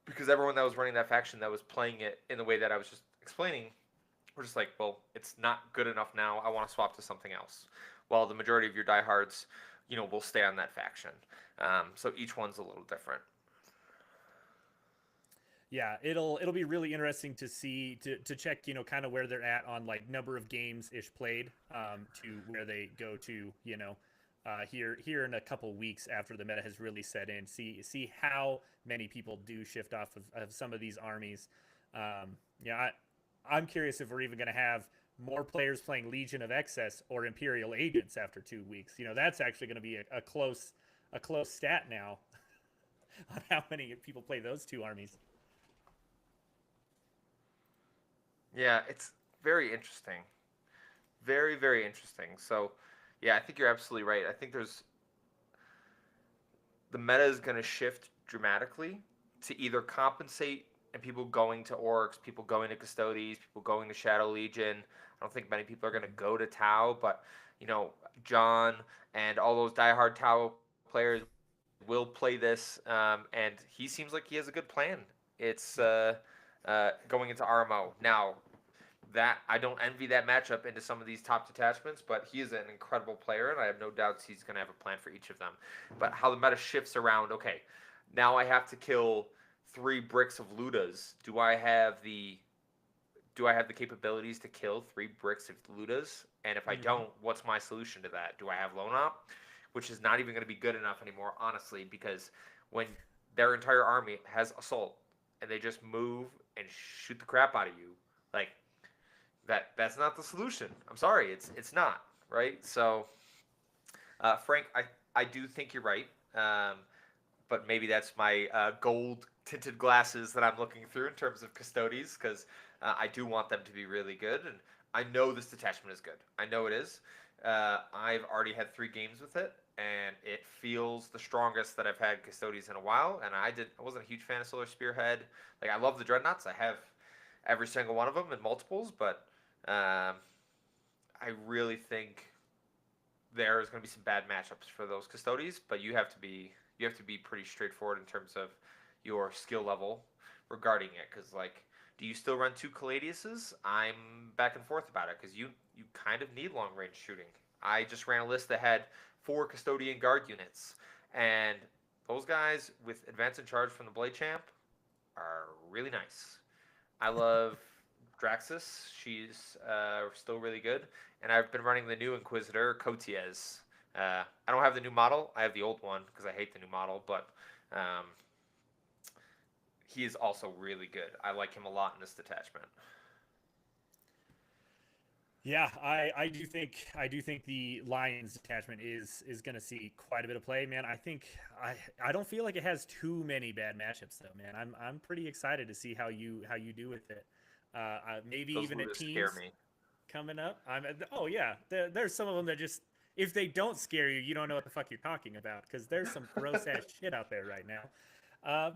because everyone that was running that faction that was playing it in the way that I was just explaining, we're just like, well, it's not good enough now. I want to swap to something else. While the majority of your diehards, will stay on that faction. So each one's a little different. Yeah, it'll be really interesting to see to check kind of where they're at on like number of games ish played to where they go to here in a couple weeks after the meta has really set in. See how many people do shift off of some of these armies. I'm curious if we're even going to have more players playing Legion of Excess or Imperial Agents after 2 weeks. That's actually going to be a close stat now on how many people play those two armies. Yeah, it's very interesting. Very, very interesting. So, yeah, I think you're absolutely right. I think the meta is going to shift dramatically to either compensate and people going to Orcs, people going to Custodes, people going to Shadow Legion. I don't think many people are going to go to Tau, but John and all those diehard Tau players will play this, and he seems like he has a good plan. It's going into RMO. Now, that I don't envy that matchup into some of these top detachments, but he is an incredible player, and I have no doubts he's going to have a plan for each of them. But how the meta shifts around, okay, now I have to kill 3 bricks of Ludas. Do I have the capabilities to kill 3 bricks of Ludas? And if I don't, what's my solution to that? Do I have Lone Op? Which is not even going to be good enough anymore, honestly, because when their entire army has Assault, and they just move and shoot the crap out of you, like, that's not the solution. I'm sorry, it's not, right? So, Frank, I do think you're right. But maybe that's my gold tinted glasses that I'm looking through in terms of Custodes, because I do want them to be really good, and I know this detachment is good. I know it is. I've already had 3 games with it, and it feels the strongest that I've had Custodes in a while. And I wasn't a huge fan of Solar Spearhead. Like, I love the Dreadnoughts. I have every single one of them in multiples, but I really think there's going to be some bad matchups for those Custodes. But you have to be pretty straightforward in terms of your skill level regarding it, because like, do you still run 2 Caladiuses? I'm back and forth about it, because you kind of need long range shooting. I just ran a list that had 4 Custodian Guard units, and those guys with advance and charge from the Blade Champ are really nice. I love Draxus. She's still really good, and I've been running the new Inquisitor Cotiez. I don't have the new model. I have the old one because I hate the new model, but he is also really good. I like him a lot in this detachment. Yeah, I do think the Lions detachment is going to see quite a bit of play, man. I don't feel like it has too many bad matchups though, man. I'm pretty excited to see how you do with it. Maybe Those even at Ludas teams scare me. coming up. Oh yeah, there's some of them that just, if they don't scare you, you don't know what the fuck you're talking about, because there's some gross ass shit out there right now.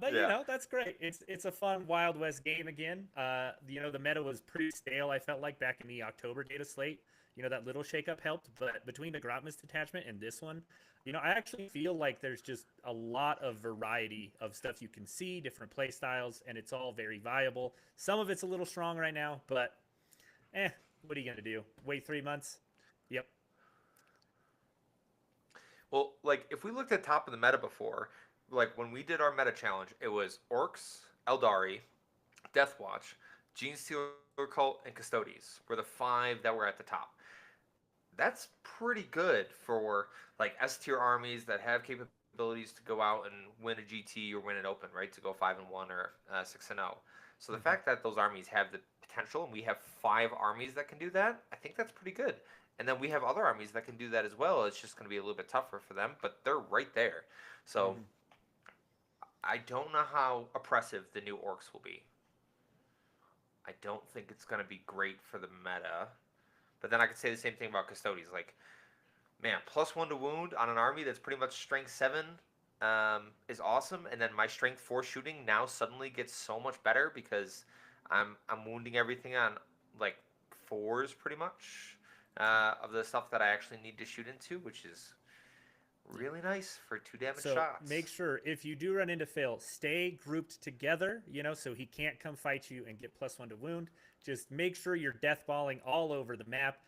But Yeah. that's great. It's a fun Wild West game again. The meta was pretty stale. I felt like back in the October data slate. That little shakeup helped, but between the Grotmus detachment and this one, I actually feel like there's just a lot of variety of stuff you can see, different play styles, and it's all very viable. Some of it's a little strong right now, but what are you gonna do? Wait 3 months? Yep. Well, like if we looked at top of the meta before, like when we did our meta challenge, it was Orcs, Eldari, Deathwatch, Gene Stealer Cult, and Custodes were the 5 that were at the top. That's pretty good for like S tier armies that have capabilities to go out and win a GT or win an Open, right? To go 5-1 or 6-0. So the Mhm. fact that those armies have the potential, and we have 5 armies that can do that, I think that's pretty good. And then we have other armies that can do that as well. It's just going to be a little bit tougher for them, but they're right there. So Mhm. I don't know how oppressive the new Orcs will be. I don't think it's going to be great for the meta. But then I could say the same thing about Custodes. Like, man, +1 to wound on an army that's pretty much strength 7 is awesome. And then my strength 4 shooting now suddenly gets so much better because I'm wounding everything on like 4s pretty much of the stuff that I actually need to shoot into, which is Yeah. really nice for 2 damage So shots. make sure if you do run into Phil, stay grouped together, so he can't come fight you and get +1 to wound. Just make sure you're deathballing all over the map.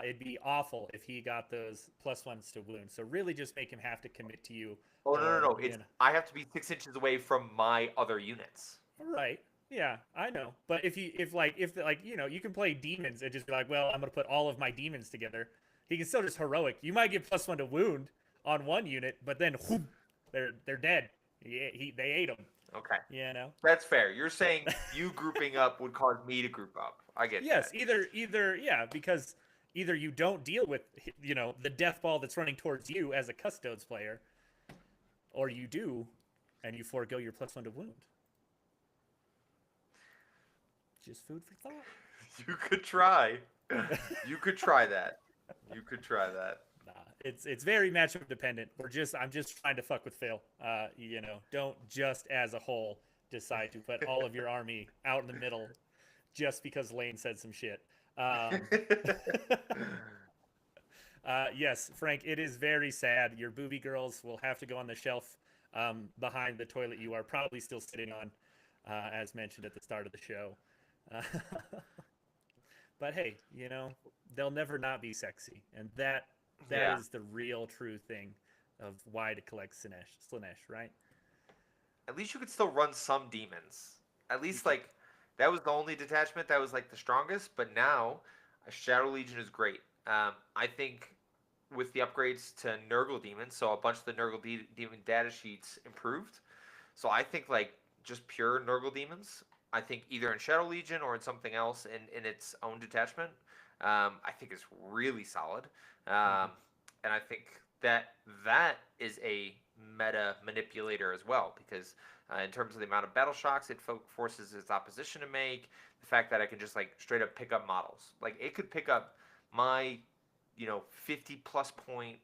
It'd be awful if he got those +1s to wound. So really just make him have to commit to you, Oh no, no, or no! It's I have to be 6 inches away from my other units. right. Yeah, I know. But if you can play demons and just be like, well, I'm gonna put all of my demons together. He can still just heroic. You might get +1 to wound on one unit, but then whoop, they're dead. They ate them. Okay. You know. That's fair. You're saying you grouping up would cause me to group up. I get Yes, that. either yeah, because either you don't deal with the death ball that's running towards you as a custodes player, or you do, and you forego your +1 to wound. Just food for thought. You could try. You could try that. You could try that. Nah, it's very matchup dependent. I'm just trying to fuck with Phil. Don't just as a whole decide to put all of your army out in the middle just because Lane said some shit. Um, yes, Frank, it is very sad. Your booby girls will have to go on the shelf behind the toilet you are probably still sitting on, as mentioned at the start of the show. Uh, but hey, they'll never not be sexy, and that Yeah. is the real true thing of why to collect Slaanesh, right? At least you could still run some demons. At You least can. like that was the only detachment that was like the strongest. But now a Shadow Legion is great. I think with the upgrades to Nurgle demons, so a bunch of the Nurgle demon data sheets improved. So I think like just pure Nurgle demons I think either in Shadow Legion or in something else in its own detachment, I think is really solid. Mhm. And I think that is a meta manipulator as well, because in terms of the amount of battle shocks it forces its opposition to make, the fact that I can just like straight up pick up models, like it could pick up my 50 plus point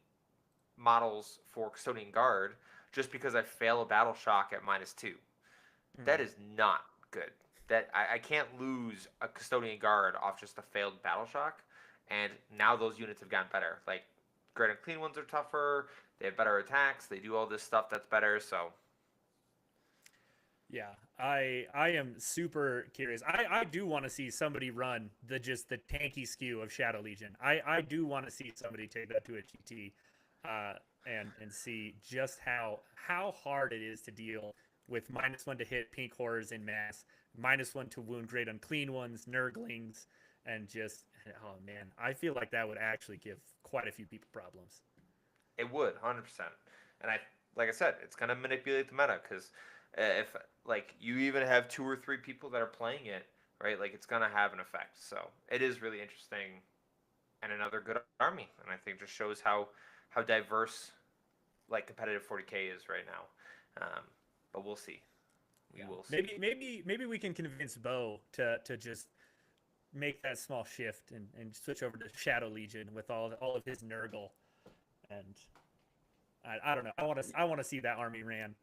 models for Custodian Guard just because I fail a battle shock at -2. That Mhm. is not good. That I can't lose a Custodian Guard off just a failed battle shock. And now those units have gotten better. Like Great and Clean ones are tougher. They have better attacks. They do all this stuff that's better. So Yeah, I am super curious. I do want to see somebody run the tanky skew of Shadow Legion. I do want to see somebody take that to a GT, uh, and see just how hard it is to deal with -1 to hit pink horrors in mass, -1 to wound great unclean ones, nurglings, and just oh man, I feel like that would actually give quite a few people problems. it would 100%. And like I said, it's gonna manipulate the meta because if like you even have 2 or 3 people that are playing it, right? Like it's gonna have an effect. So it is really interesting and another good army. And I think it just shows how diverse like competitive 40K is right now. But we'll see. We Yeah, will see. maybe we can convince Bo to just make that small shift and switch over to Shadow Legion with all of his Nurgle, and I don't know. I want to see that army ran.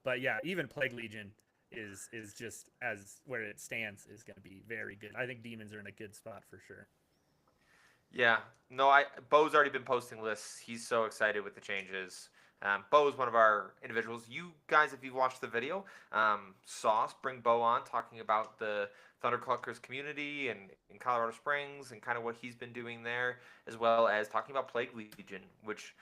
But yeah, even Plague Legion is just as where it stands is going to be very good. I think demons are in a good spot for sure. Yeah, no, I Bo's already been posting lists. He's so excited with the changes. Bo is one of our individuals. You guys, if you've watched the video, saw us bring Bo on talking about the Thundercluckers community and in Colorado Springs and kind of what he's been doing there, as well as talking about Plague Legion, which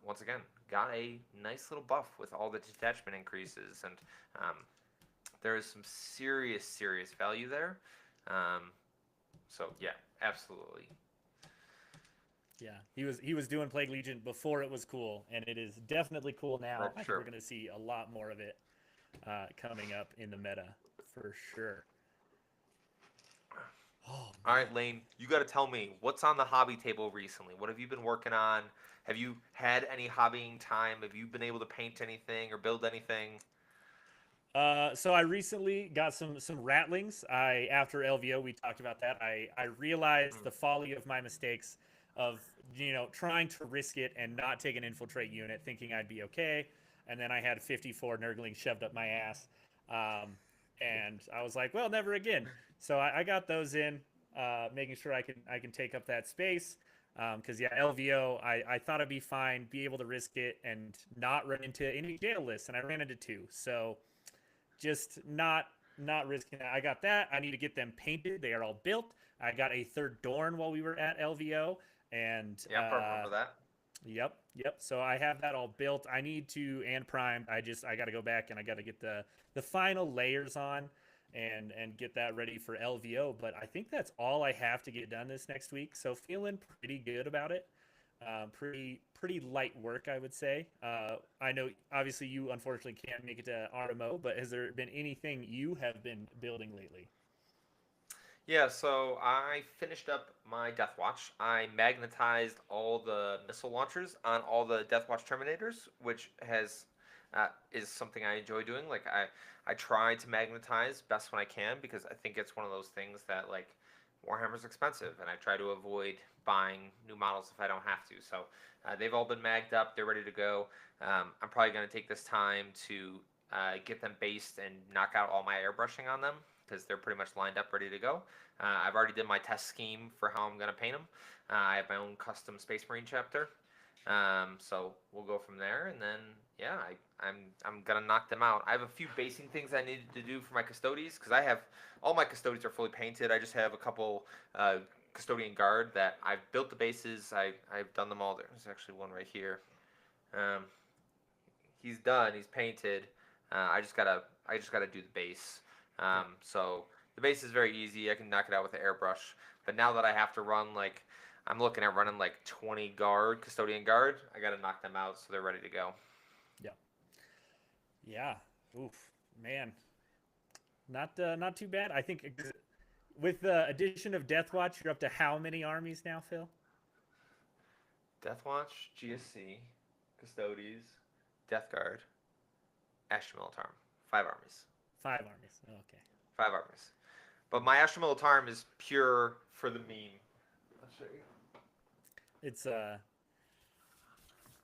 once again got a nice little buff with all the detachment increases, and um, there is some serious value there. Um, so yeah, absolutely. Yeah, he was doing Plague Legion before it was cool, and it is definitely cool now. That's I think we're true. going to see a lot more of it coming up in the meta for sure. Oh All man. right, Lane, you got to tell me what's on the hobby table recently. What have you been working on? Have you had any hobbying time? Have you been able to paint anything or build anything? So I recently got some rattlings. I after LVO we talked about that. I realized Mm. the folly of my mistakes of trying to risk it and not take an infiltrate unit, thinking I'd be okay, and then I had 54 nurglings shoved up my ass, and I was like, well, never again. So I got those in, making sure I can take up that space. Because yeah, LVO, I thought I'd be fine, be able to risk it, and not run into any jail lists, and I ran into two. So just not risking that. I got that. I need to get them painted. They are all built. I got a third Dorn while we were at LVO, and Yep, I remember that. yep. So I have that all built. I need to and primed. I got to go back and I got to get the final layers on and get that ready for LVO. But I think that's all I have to get done this next week. So feeling pretty good about it. Pretty light work, I would say. I know obviously you unfortunately can't make it to RMO, but has there been anything you have been building lately? Yeah, so I finished up my Death Watch. I magnetized all the missile launchers on all the Death Watch Terminators, which has is something I enjoy doing. Like I try to magnetize best when I can because I think it's one of those things that like Warhammer's expensive, and I try to avoid buying new models if I don't have to. So they've all been magged up; they're ready to go. I'm probably going to take this time to get them based and knock out all my airbrushing on them because they're pretty much lined up, ready to go. I've already did my test scheme for how I'm going to paint them. I have my own custom Space Marine chapter. So we'll go from there, and then yeah, I'm gonna knock them out. I have a few basing things I needed to do for my custodies because I have all my custodies are fully painted. I just have a couple custodian guard that I've built the bases. I've done them all. There's actually one right here. Um, he's done. He's painted. I just gotta do the base. Yeah. So the base is very easy. I can knock it out with an airbrush. But now that I have to run like I'm looking at running like 20 guard custodian guard, I gotta knock them out so they're ready to go. Yeah. Yeah. Oof, man. Not too bad. I think with the addition of Deathwatch, you're up to how many armies now, Phil? Deathwatch, GSC, Custodes, Death Guard, Astra Militarum. 5 armies. 5 armies. Oh, okay. 5 armies. But my Astra Militarum is pure for the meme. I'll show you. It's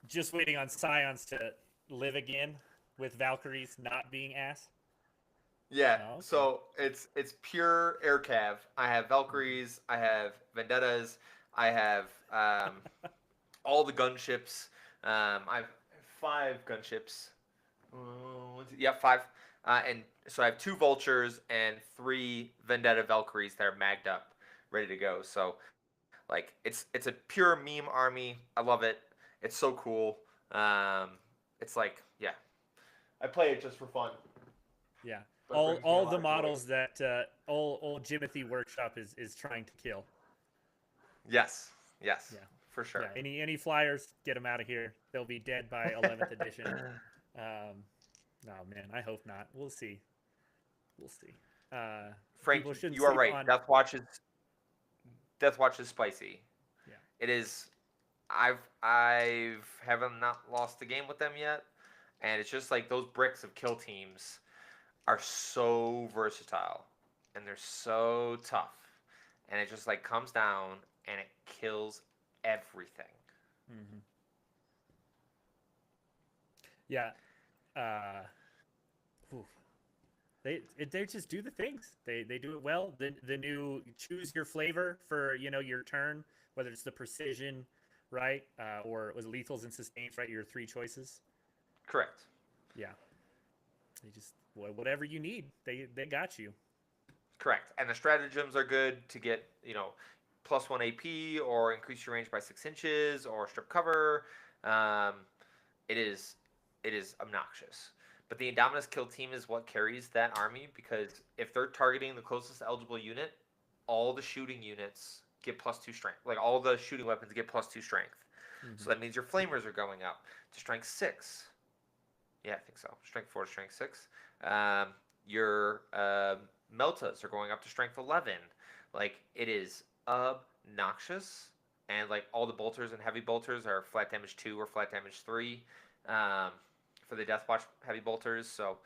just waiting on Scions to live again with Valkyries not being ass. Yeah, Oh, okay. so it's pure air cav. I have Valkyries, I have Vendettas, I have all the gunships. I have 5 gunships. Yeah, 5. And so I have 2 Vultures and 3 Vendetta Valkyries that are magged up, ready to go. So, like, it's a pure meme army. I love it. It's so cool. It's like, yeah, I play it just for fun. Yeah. But it all brings me a all lot the of joy. models that old Jimothy Workshop is trying to kill. Yes, Yeah. for sure. Yeah. Any flyers, get them out of here. They'll be dead by 11th edition. No, man, I hope not. We'll see. We'll see. Frank, people shouldn't you are sleep right. on- Deathwatch is spicy. Yeah. It is. I haven't not lost a game with them yet, and it's just like those bricks of kill teams are so versatile, and they're so tough, and it just like comes down and it kills everything. Mhm. Yeah. Oof. They just do the things. They do it well. The new choose your flavor for your turn, whether it's the precision, right, or it was lethals and sustains, right? Your 3 choices. Correct. Yeah. They just whatever you need, they got you. Correct. And the stratagems are good to get, +1 AP or increase your range by 6 inches or strip cover. It is obnoxious. But the Indominus kill team is what carries that army because if they're targeting the closest eligible unit, all the shooting units get +2 strength. Like all the shooting weapons get +2 strength. Mhm. So that means your flamers are going up to strength 6. Yeah, I think so. Strength 4 to strength 6. Your Meltas are going up to strength 11. Like, it is obnoxious. And, like, all the bolters and heavy bolters are flat damage 2 or flat damage 3 for the Deathwatch heavy bolters. So,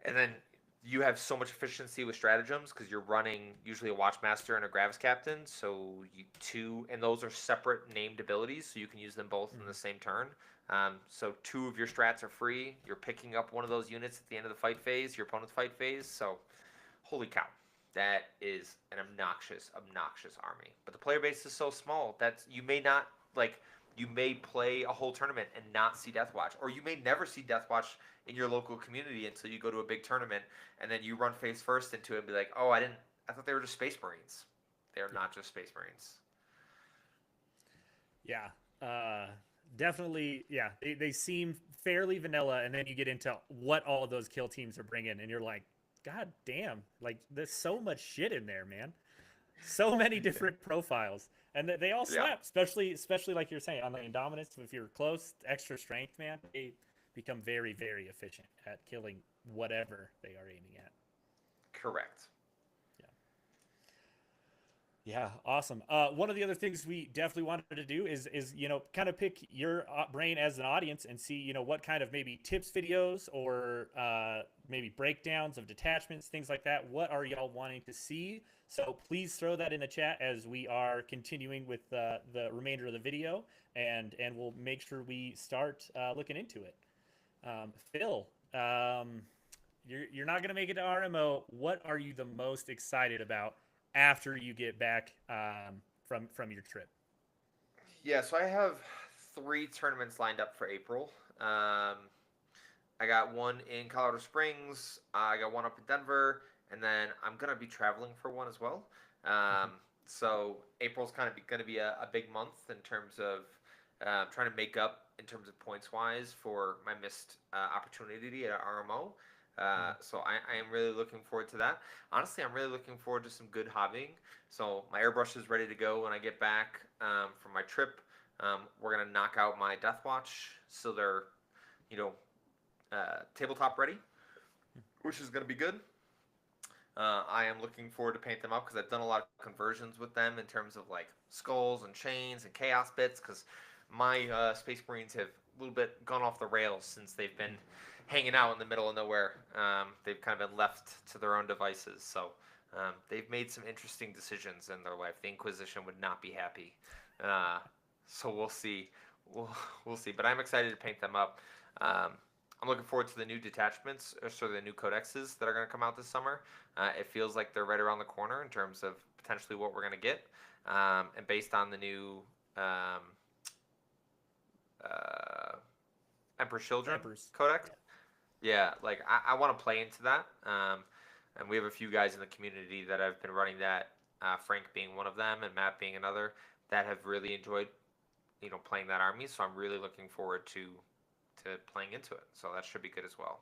and then you have so much efficiency with stratagems because you're running usually a Watchmaster and a Gravis Captain. So, and those are separate named abilities. So, you can use them both in the same turn. So 2 of your strats are free. You're picking up one of those units at the end of the fight phase, your opponent's fight phase. So, holy cow, that is an obnoxious army. But the player base is so small that you may not you may play a whole tournament and not see Deathwatch, or you may never see Deathwatch in your local community until you go to a big tournament, and then you run face first into it and be like, oh, I thought they were just Space Marines. They're not just Space Marines. Yeah. Definitely, yeah. They seem fairly vanilla, and then you get into what all of those kill teams are bringing, and you're like, God damn! Like, there's so much shit in there, man. So many different profiles, and they all slap. Especially like you're saying on the Indominus. If you're close, extra strength, man, they become very, very efficient at killing whatever they are aiming at. Correct. Yeah, awesome. One of the other things we definitely wanted to do is kind of pick your brain as an audience and see what kind of maybe tips videos or maybe breakdowns of detachments, things like that. What are y'all wanting to see? So please throw that in the chat as we are continuing with the remainder of the video, and we'll make sure we start looking into it. Phil, you're not gonna make it to RMO. What are you the most excited about after you get back from your trip? Yeah, so I have 3 tournaments lined up for April. I got one in Colorado Springs. I got one up in Denver, and then I'm gonna be traveling for one as well. So April's kind of going to be a big month in terms of trying to make up in terms of points wise for my missed opportunity at RMO. So I am really looking forward to that. Honestly, I'm really looking forward to some good hobbying. So my airbrush is ready to go when I get back from my trip. We're gonna knock out my Deathwatch, so they're tabletop ready, which is gonna be good. I am looking forward to paint them up because I've done a lot of conversions with them in terms of like skulls and chains and chaos bits. Because my Space Marines have a little bit gone off the rails since they've been hanging out in the middle of nowhere. They've kind of been left to their own devices. So they've made some interesting decisions in their life. The Inquisition would not be happy. So we'll see. We'll see. But I'm excited to paint them up. I'm looking forward to the new detachments, or sort of the new codexes that are going to come out this summer. It feels like they're right around the corner in terms of potentially what we're going to get. And based on the new Emperor's Children codex, yeah, like I want to play into that. And we have a few guys in the community that have been running that. Frank being one of them, and Matt being another, that have really enjoyed, playing that army. So I'm really looking forward to playing into it. So that should be good as well.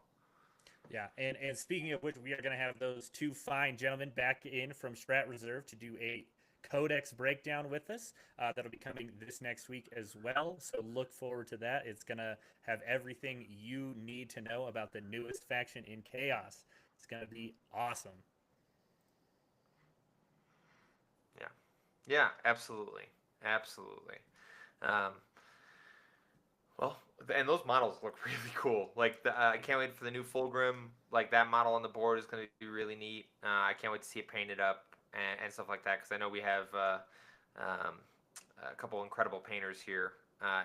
Yeah, and speaking of which, we are going to have those two fine gentlemen back in from Strat Reserve to do a Codex breakdown with us. That'll be coming this next week as well. So look forward to that. It's going to have everything you need to know about the newest faction in Chaos. It's going to be awesome. Yeah, absolutely. Absolutely. Well, and those models look really cool. Like, I can't wait for the new Fulgrim. Like, that model on the board is going to be really neat. I can't wait to see it painted up and stuff like that, because I know we have a couple incredible painters here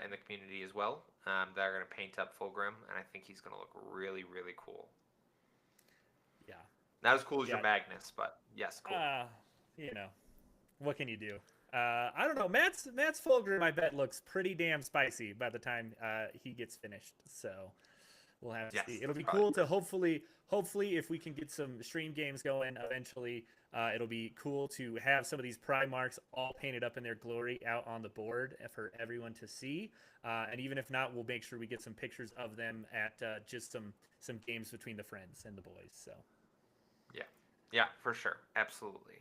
in the community as well that are going to paint up Fulgrim, and I think he's going to look really, really cool. Yeah. Not as cool as your Magnus, but yes, cool. What can you do? I don't know. Matt's Fulgrim, I bet, looks pretty damn spicy by the time he gets finished. So we'll have to see. It'll be cool to hopefully, if we can get some stream games going eventually, it'll be cool to have some of these Primarchs all painted up in their glory out on the board for everyone to see. And even if not, we'll make sure we get some pictures of them at just some games between the friends and the boys. So yeah, for sure, absolutely.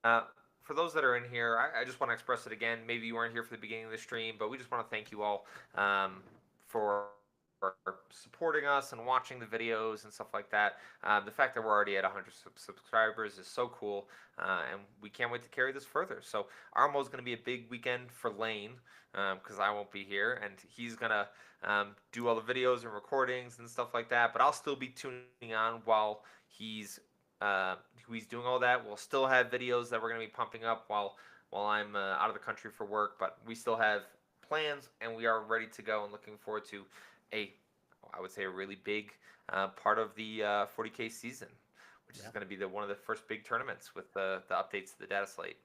For those that are in here, I just want to express it again. Maybe you weren't here for the beginning of the stream, but we just want to thank you all for supporting us and watching the videos and stuff like that. The fact that we're already at 100 subscribers is so cool, and we can't wait to carry this further. So Armo is going to be a big weekend for Lane because I won't be here, and he's going to do all the videos and recordings and stuff like that. But I'll still be tuning on while he's doing all that. We'll still have videos that we're going to be pumping up while I'm out of the country for work, but we still have plans, and we are ready to go and looking forward to I would say a really big part of the 40K season, which is going to be one of the first big tournaments with the updates to the data slate.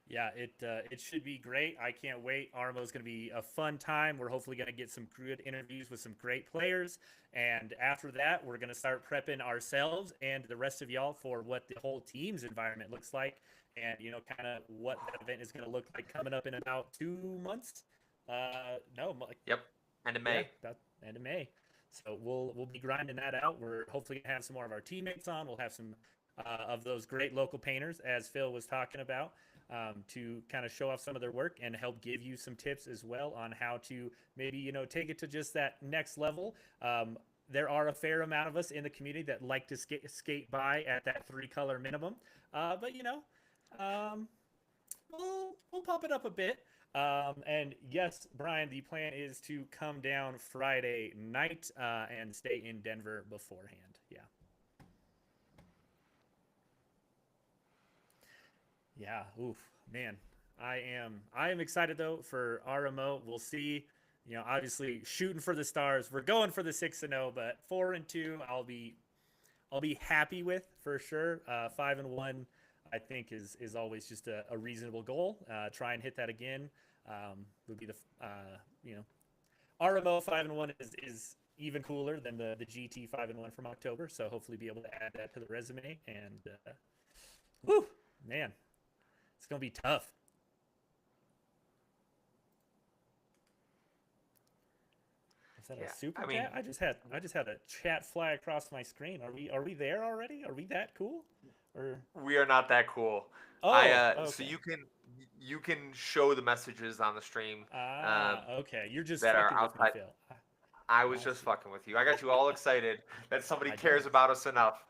Yeah, it should be great. I can't wait. Armo's going to be a fun time. We're hopefully going to get some good interviews with some great players. And after that, we're going to start prepping ourselves and the rest of y'all for what the whole team's environment looks like, and kind of what that event is going to look like coming up in about 2 months. Yep, end of May. Yeah, end of May. So we'll be grinding that out. We're hopefully going to have some more of our teammates on. We'll have some of those great local painters, as Phil was talking about, to kind of show off some of their work and help give you some tips as well on how to maybe, take it to just that next level. There are a fair amount of us in the community that like to skate by at that 3-color minimum. But, we'll pump it up a bit. And yes, Brian, the plan is to come down Friday night and stay in Denver beforehand. Yeah. Yeah. Oof, man. I am excited though for RMO. We'll see. Obviously shooting for the stars. We're going for the 6-0, but 4-2, I'll be happy with for sure. 5-1, I think is always just a reasonable goal. Try and hit that again. Would be the RMO 5-1 is even cooler than the GT 5-1 from October. So hopefully be able to add that to the resume. And whoo, man, it's gonna be tough. Is that a super chat? I just had a chat fly across my screen. Are we there already? Are we that cool? Or we are not that cool. Okay. So you can show the messages on the stream. Okay. You're just that fucking are with me, outside. Phil. I was just fucking with you. I got you all excited that somebody cares about us enough.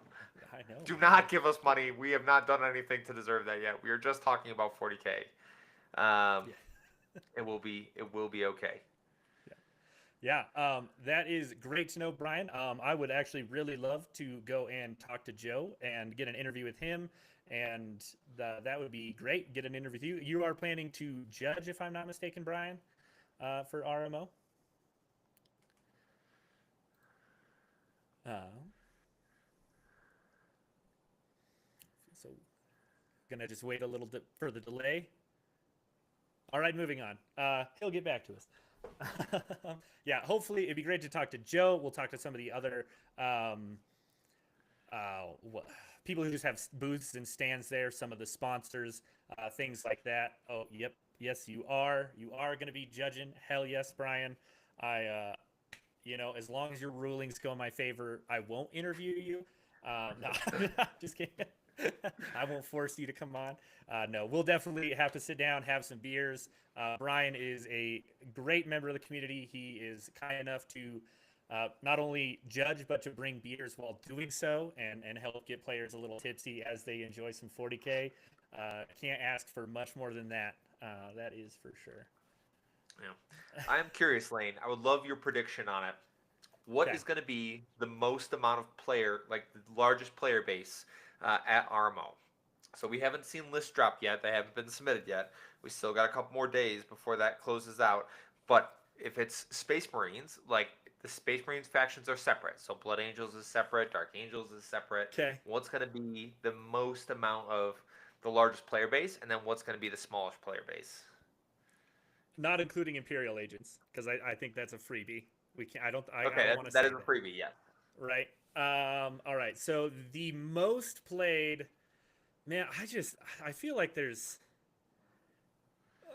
I know. Do not give us money. We have not done anything to deserve that yet. We are just talking about 40K. Yeah. It will be okay. Yeah, that is great to know, Brian. I would actually really love to go and talk to Joe and get an interview with him, and that would be great. Get an interview with you. You are planning to judge, if I'm not mistaken, Brian, for RMO. Uh, so, gonna just wait a little bit for the delay. All right, moving on. He'll get back to us. Yeah, hopefully it'd be great to talk to Joe. We'll talk to some of the other um, uh, people who just have booths and stands there, some of the sponsors, things like that. Oh, yep. Yes, you are. You are going to be judging. Hell yes, Brian. As long as your rulings go in my favor, I won't interview you. No, just kidding. I won't force you to come on. No, we'll definitely have to sit down, have some beers. Brian is a great member of the community. He is kind enough to not only judge, but to bring beers while doing so and help get players a little tipsy as they enjoy some 40K. Can't ask for much more than that. That is for sure. Yeah. I am curious, Lane. I would love your prediction on it. What Okay. is going to be the most amount of player, like the largest player base at RMO? So we haven't seen lists drop yet. They haven't been submitted yet. We still got a couple more days before that closes out. But if it's Space Marines, like the Space Marines factions are separate. So Blood Angels is separate, Dark Angels is separate. Okay. What's going to be the most amount of the largest player base, and then what's going to be the smallest player base? Not including Imperial agents, because I think that's a freebie. We can't. I Okay, don't want to that say is a that. freebie, yeah. Right. All right. So the most played, man. I feel like there's.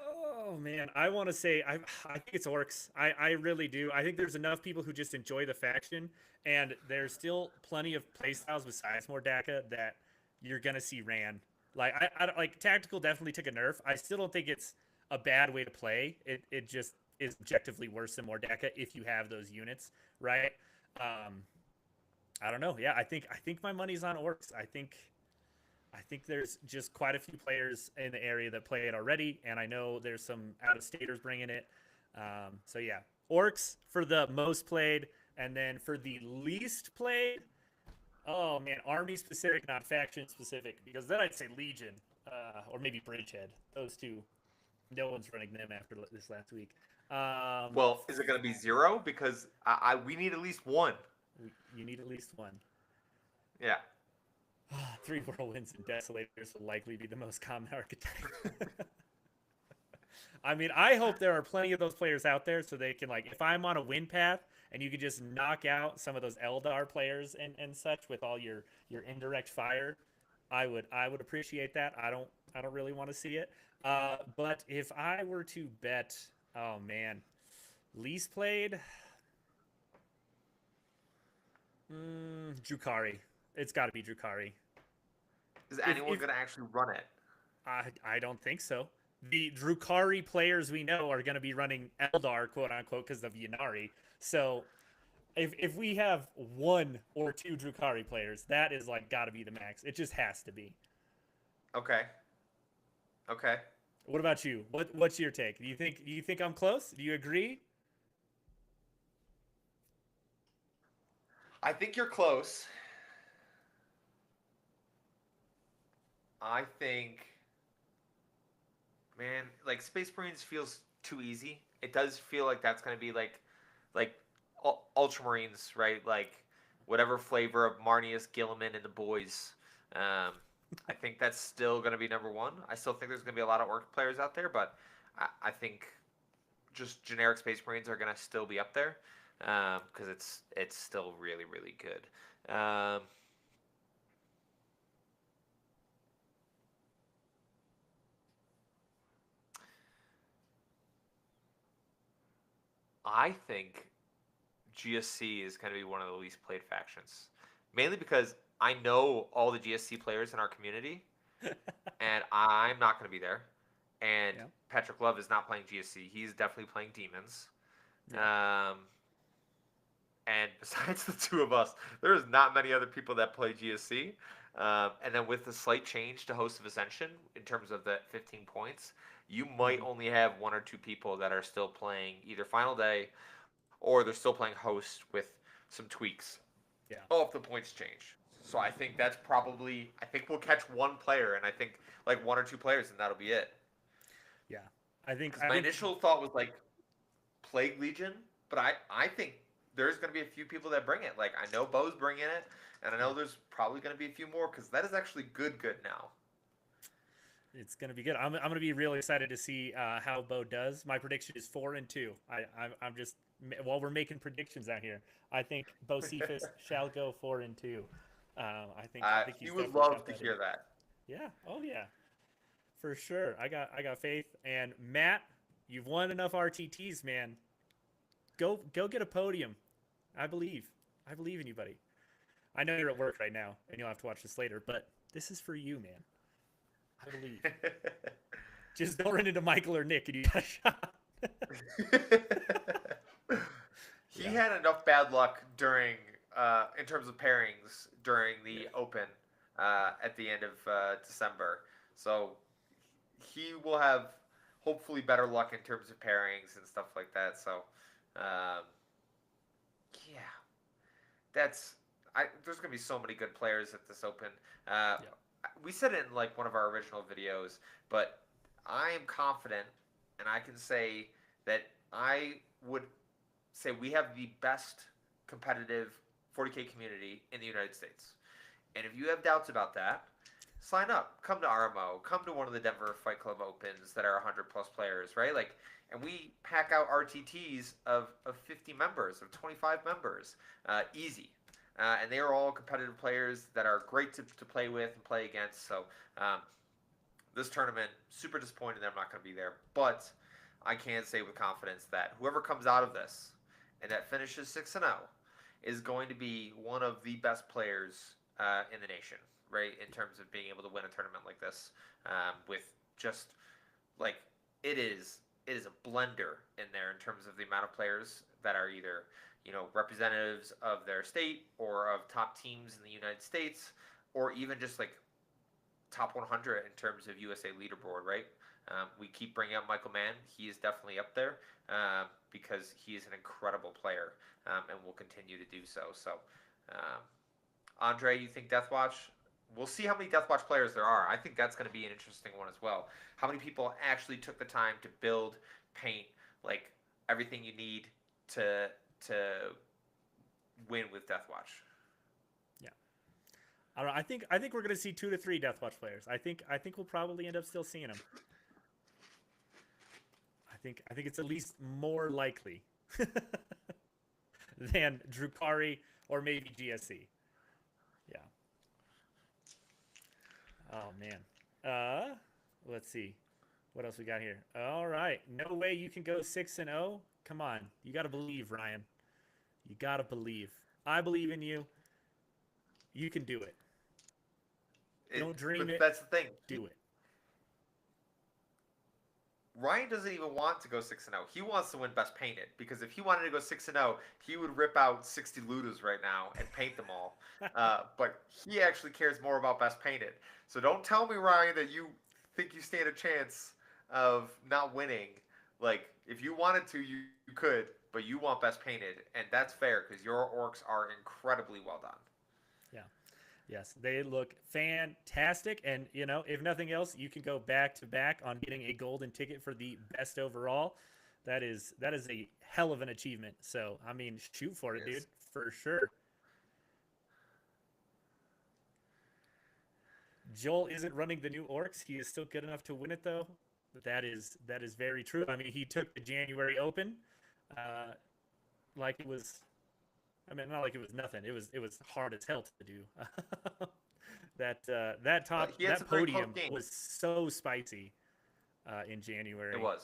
Oh man, I want to say I think it's orcs. I really do. I think there's enough people who just enjoy the faction, and there's still plenty of playstyles besides Mordaka that you're gonna see ran. Like like tactical definitely took a nerf. I still don't think it's a bad way to play. It just is objectively worse than Mordaka if you have those units, right? Um, I don't know. Yeah, I think my money's on orcs. I think there's just quite a few players in the area that play it already, and I know there's some out of staters bringing it. So yeah, orcs for the most played, and then for the least played, oh man, army specific, not faction specific, because then I'd say Legion or maybe Bridgehead. Those two, no one's running them after this last week. Um, Well, is it going to be zero? Because we need at least one. you need at least one. Yeah. Three whirlwinds and desolators will likely be the most common archetype. I mean, I hope there are plenty of those players out there so they can, like, if I'm on a win path and you could just knock out some of those Eldar players and such with all your indirect fire, I would appreciate that. I don't really want to see it. But if I were to bet, oh man, least played, Drukari. It's got to be Drukari. Is If anyone if going to actually run it? I don't think so. The Drukari players we know are going to be running Eldar, quote unquote, because of Yanari. So if we have one or two Drukari players, that is like got to be the max. It just has to be. Okay. Okay. What about you? What's your take? Do you think I'm close? Do you agree? I think you're close. I think, man, like Space Marines feels too easy. It does feel like that's going to be like Ultramarines, right? Like whatever flavor of Marnius, Gilliman, and the boys. I think that's still going to be number one. I still think there's going to be a lot of orc players out there, but I think just generic Space Marines are going to still be up there because it's still really really good. I think GSC is going to be one of the least played factions, mainly because I know all the GSC players in our community, and I'm not going to be there. And Yeah. Patrick Love is not playing GSC; he's definitely playing Demons. Yeah. Um, And besides the two of us, there's not many other people that play GSC. And then with the slight change to Host of Ascension in terms of the 15 points, you might Mhm. only have one or two people that are still playing either Final Day or they're still playing Host with some tweaks. Yeah. Oh, if the points change. So I think that's probably. I think we'll catch one player, and I think like one or two players, and that'll be it. Yeah. I think Because I my think initial thought was like Plague Legion, but I think there's going to be a few people that bring it. Like I know Bo's bringing it, and I know yeah, there's probably going to be a few more because that is actually good now. it's gonna be good. I'm gonna be really excited to see how Bo does. My prediction is 4-2. I'm just while we're making predictions out here, I think Bo Cephas shall go 4-2. I think He he's would definitely love got to that in hear him. that. Yeah. Oh yeah. For sure. I got faith. And Matt, you've won enough RTTs, man. Go get a podium. I believe. I believe in you, buddy. I know you're at work right now, and you'll have to watch this later, but this is for you, man. I believe. Just don't run into Michael or Nick, and you got a shot. He Yeah. had enough bad luck during, in terms of pairings during the Yeah. Open at the end of December. So he will have hopefully better luck in terms of pairings and stuff like that. So, um, yeah, that's there's gonna be so many good players at this Open. Uh, Yeah. we said it in like one of our original videos, but I am confident, and I can say that I would say we have the best competitive 40K community in the United States. And if you have doubts about that, sign up. Come to RMO. Come to one of the Denver Fight Club Opens that are 100 plus players, right? Like, and we pack out RTTs of 50 members, of 25 members, easy. And they are all competitive players that are great to play with and play against. So um, this tournament, super disappointed that I'm not going to be there. But I can say with confidence that whoever comes out of this and that finishes 6-0 is going to be one of the best players in the nation, right? In terms of being able to win a tournament like this, with just like it is a blender in there in terms of the amount of players that are either representatives of their state or of top teams in the United States, or even just like top 100 in terms of USA leaderboard, right? We keep bringing up Michael Mann. He is definitely up there because he is an incredible player and will continue to do so. So, um, Andre, you think Deathwatch? We'll see how many Deathwatch players there are. I think that's going to be an interesting one as well. How many people actually took the time to build, paint, like everything you need to to win with Deathwatch? Yeah. I don't know. I think we're gonna see 2 to 3 Deathwatch players. I think we'll probably end up still seeing them. I think it's at least more likely than Drukari or maybe GSC. Yeah. Oh man. Let's see. What else we got here? All right. No way you can go 6-0. Come on. You got to believe, Ryan. You got to believe. I believe in you. You can do it. Don't dream But it. that's the thing. Do it. Ryan doesn't even want to go 6-0. He wants to win Best Painted because if he wanted to go 6-0, he would rip out 60 Ludas right now and paint them all. But he actually cares more about Best Painted. So don't tell me, Ryan, that you think you stand a chance of not winning. Like if you wanted to, you could, but you want Best Painted, and that's fair because your orcs are incredibly well done. Yeah. Yes, they look fantastic. And, if nothing else, you can go back to back on getting a golden ticket for the best overall. That is a hell of an achievement. So, I mean, shoot for it, It dude, is. for sure. Joel isn't running the new orcs. He is still good enough to win it, though. That is very true. I mean, he took the January Open, uh, like it was. I mean, not like it was nothing. It was hard as hell to do. He had That some very close podium games. was so spicy in It January. was.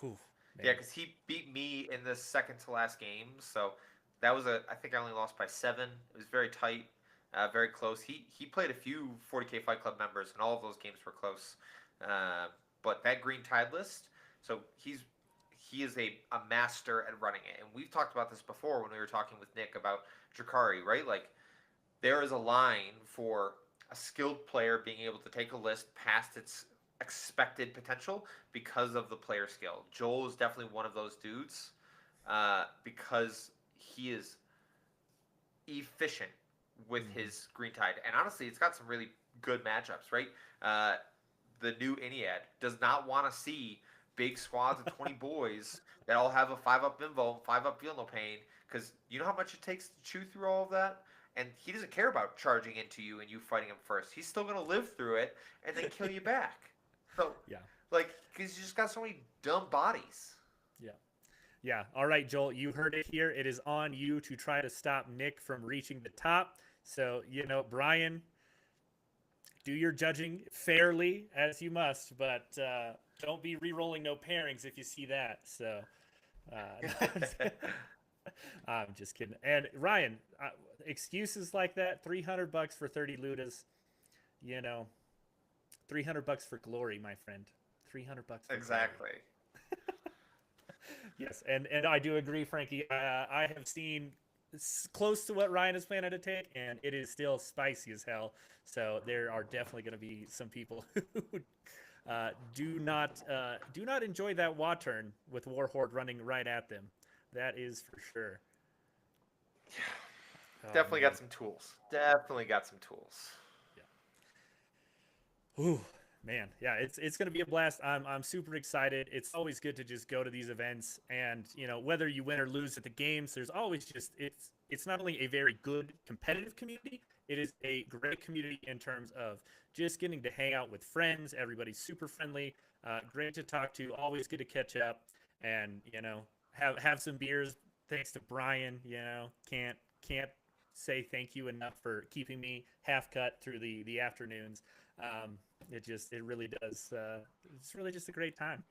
Whew, Yeah, man. because he beat me in the second to last game. So that was I think I only lost by 7. It was very tight, very close. He played a few 40K Fight Club members, and all of those games were close. Uh, but that Green Tide list, so he is a master at running it. And we've talked about this before when we were talking with Nick about Drakari, right? Like, there is a line for a skilled player being able to take a list past its expected potential because of the player skill. Joel is definitely one of those dudes because he is efficient with his Green Tide. And honestly, it's got some really good matchups, right? The new Iniad does not want to see big squads of 20 boys that all have a 5-up invo, 5-up feel no pain, because you know how much it takes to chew through all of that? And he doesn't care about charging into you and you fighting him first. He's still going to live through it and then kill you back. So, Yeah. like, because you just got so many dumb bodies. Yeah. Yeah. All right, Joel, you heard it here. It is on you to try to stop Nick from reaching the top. So, Brian, do your judging fairly as you must, but don't be re-rolling no pairings if you see that. So, I'm just kidding. And Ryan, excuses like that, $300 for 30 ludas, $300 for glory, my friend. $300 for Exactly. glory. Yes, and I do agree, Frankie. I have seen close to what Ryan is planning to take, and it is still spicy as hell. So there are definitely going to be some people who do not enjoy that Wa turn with Warhorde running right at them. That is for sure. Oh, Definitely man. got some tools. Definitely got some tools. Ooh, man, yeah, it's gonna be a blast. I'm super excited. It's always good to just go to these events, and whether you win or lose at the games, there's always just it's not only a very good competitive community, it is a great community in terms of just getting to hang out with friends. Everybody's super friendly, great to talk to, always good to catch up, and have some beers. Thanks to Brian, can't say thank you enough for keeping me half cut through the afternoons. It really does. It's really just a great time.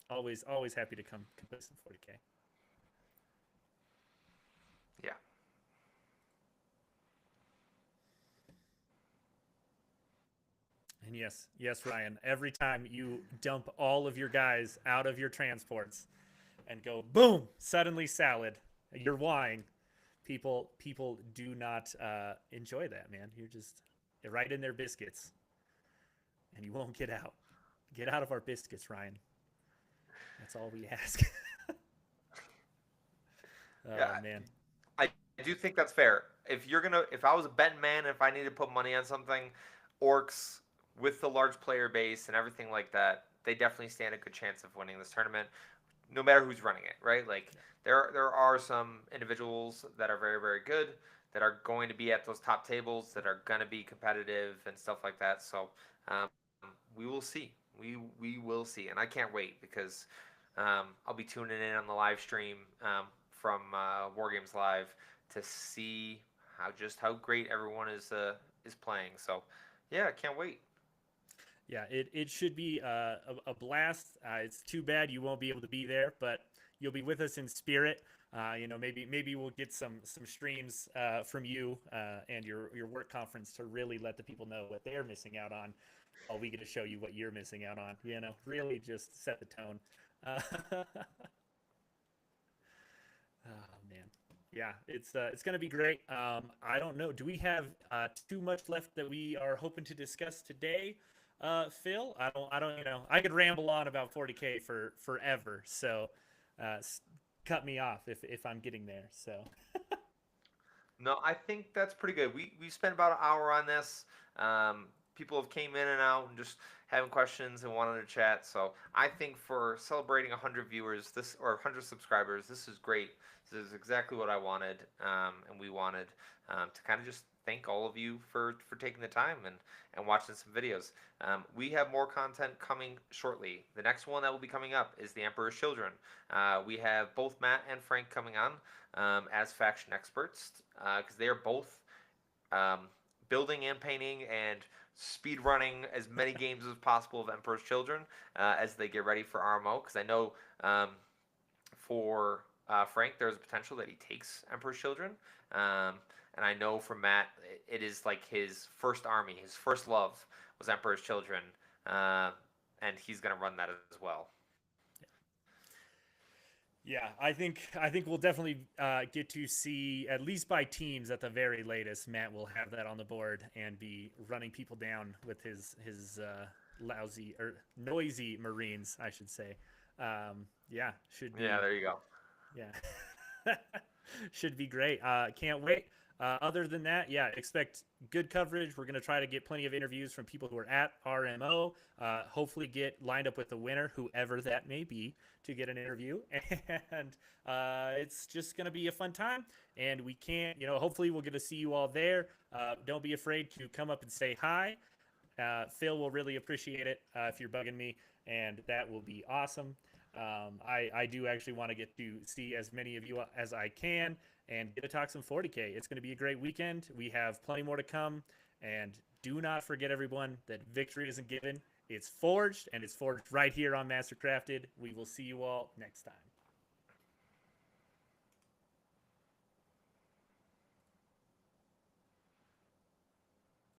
Always happy to come listen 40K. Yeah. And yes, Ryan. Every time you dump all of your guys out of your transports and go boom, suddenly salad, you're wine. People do not enjoy that, man. You're just right in their biscuits, and you won't get out. Get out of our biscuits, Ryan. That's all we ask. Oh, Yeah. man. I do think that's fair. If I was a betting man, if I needed to put money on something, orcs with the large player base and everything like that, they definitely stand a good chance of winning this tournament, no matter who's running it, right? Like there are some individuals that are very very good that are going to be at those top tables that are going to be competitive and stuff like that. So um, we will see. We will see, and I can't wait because I'll be tuning in on the live stream from War Games Live to see how great everyone is playing. So yeah, I can't wait. Yeah, it should be a blast. It's too bad you won't be able to be there, but you'll be with us in spirit. Maybe we'll get some streams from you and your work conference to really let the people know what they're missing out on. While we get to show you what you're missing out on. Really just set the tone. Oh man, yeah, it's gonna be great. I don't know. Do we have too much left that we are hoping to discuss today? Phil, I don't. I could ramble on about 40K for forever. So, cut me off if I'm getting there. So, No, I think that's pretty good. We spent about an hour on this. People have came in and out and just having questions and wanted to chat. So I think for celebrating 100 viewers, this or 100 subscribers, this is great. This is exactly what I wanted, and we wanted to kind of just thank all of you for taking the time and watching some videos. We have more content coming shortly. The next one that will be coming up is the Emperor's Children. We have both Matt and Frank coming on as faction experts because they are both building and painting and speed running as many games as possible of Emperor's Children as they get ready for RMO. Because I know for Frank, there's a potential that he takes Emperor's Children. And I know for Matt, it is like his first army, his first love was Emperor's Children. And he's going to run that as well. Yeah, I think we'll definitely get to see, at least by teams at the very latest, Matt will have that on the board and be running people down with his lousy or noisy Marines, I should say. Yeah, should be. Yeah, there you go. Yeah. Should be great. Can't wait. Other than that, yeah, expect good coverage. We're going to try to get plenty of interviews from people who are at RMO. Hopefully, get lined up with the winner, whoever that may be, to get an interview. And it's just going to be a fun time. And we can't, hopefully, we'll get to see you all there. Don't be afraid to come up and say hi. Phil will really appreciate it if you're bugging me, and that will be awesome. I do actually want to get to see as many of you as I can and get to talk some 40K. It's going to be a great weekend. We have plenty more to come. And do not forget, everyone, that victory isn't given. It's forged, and it's forged right here on Mastercrafted. We will see you all next time.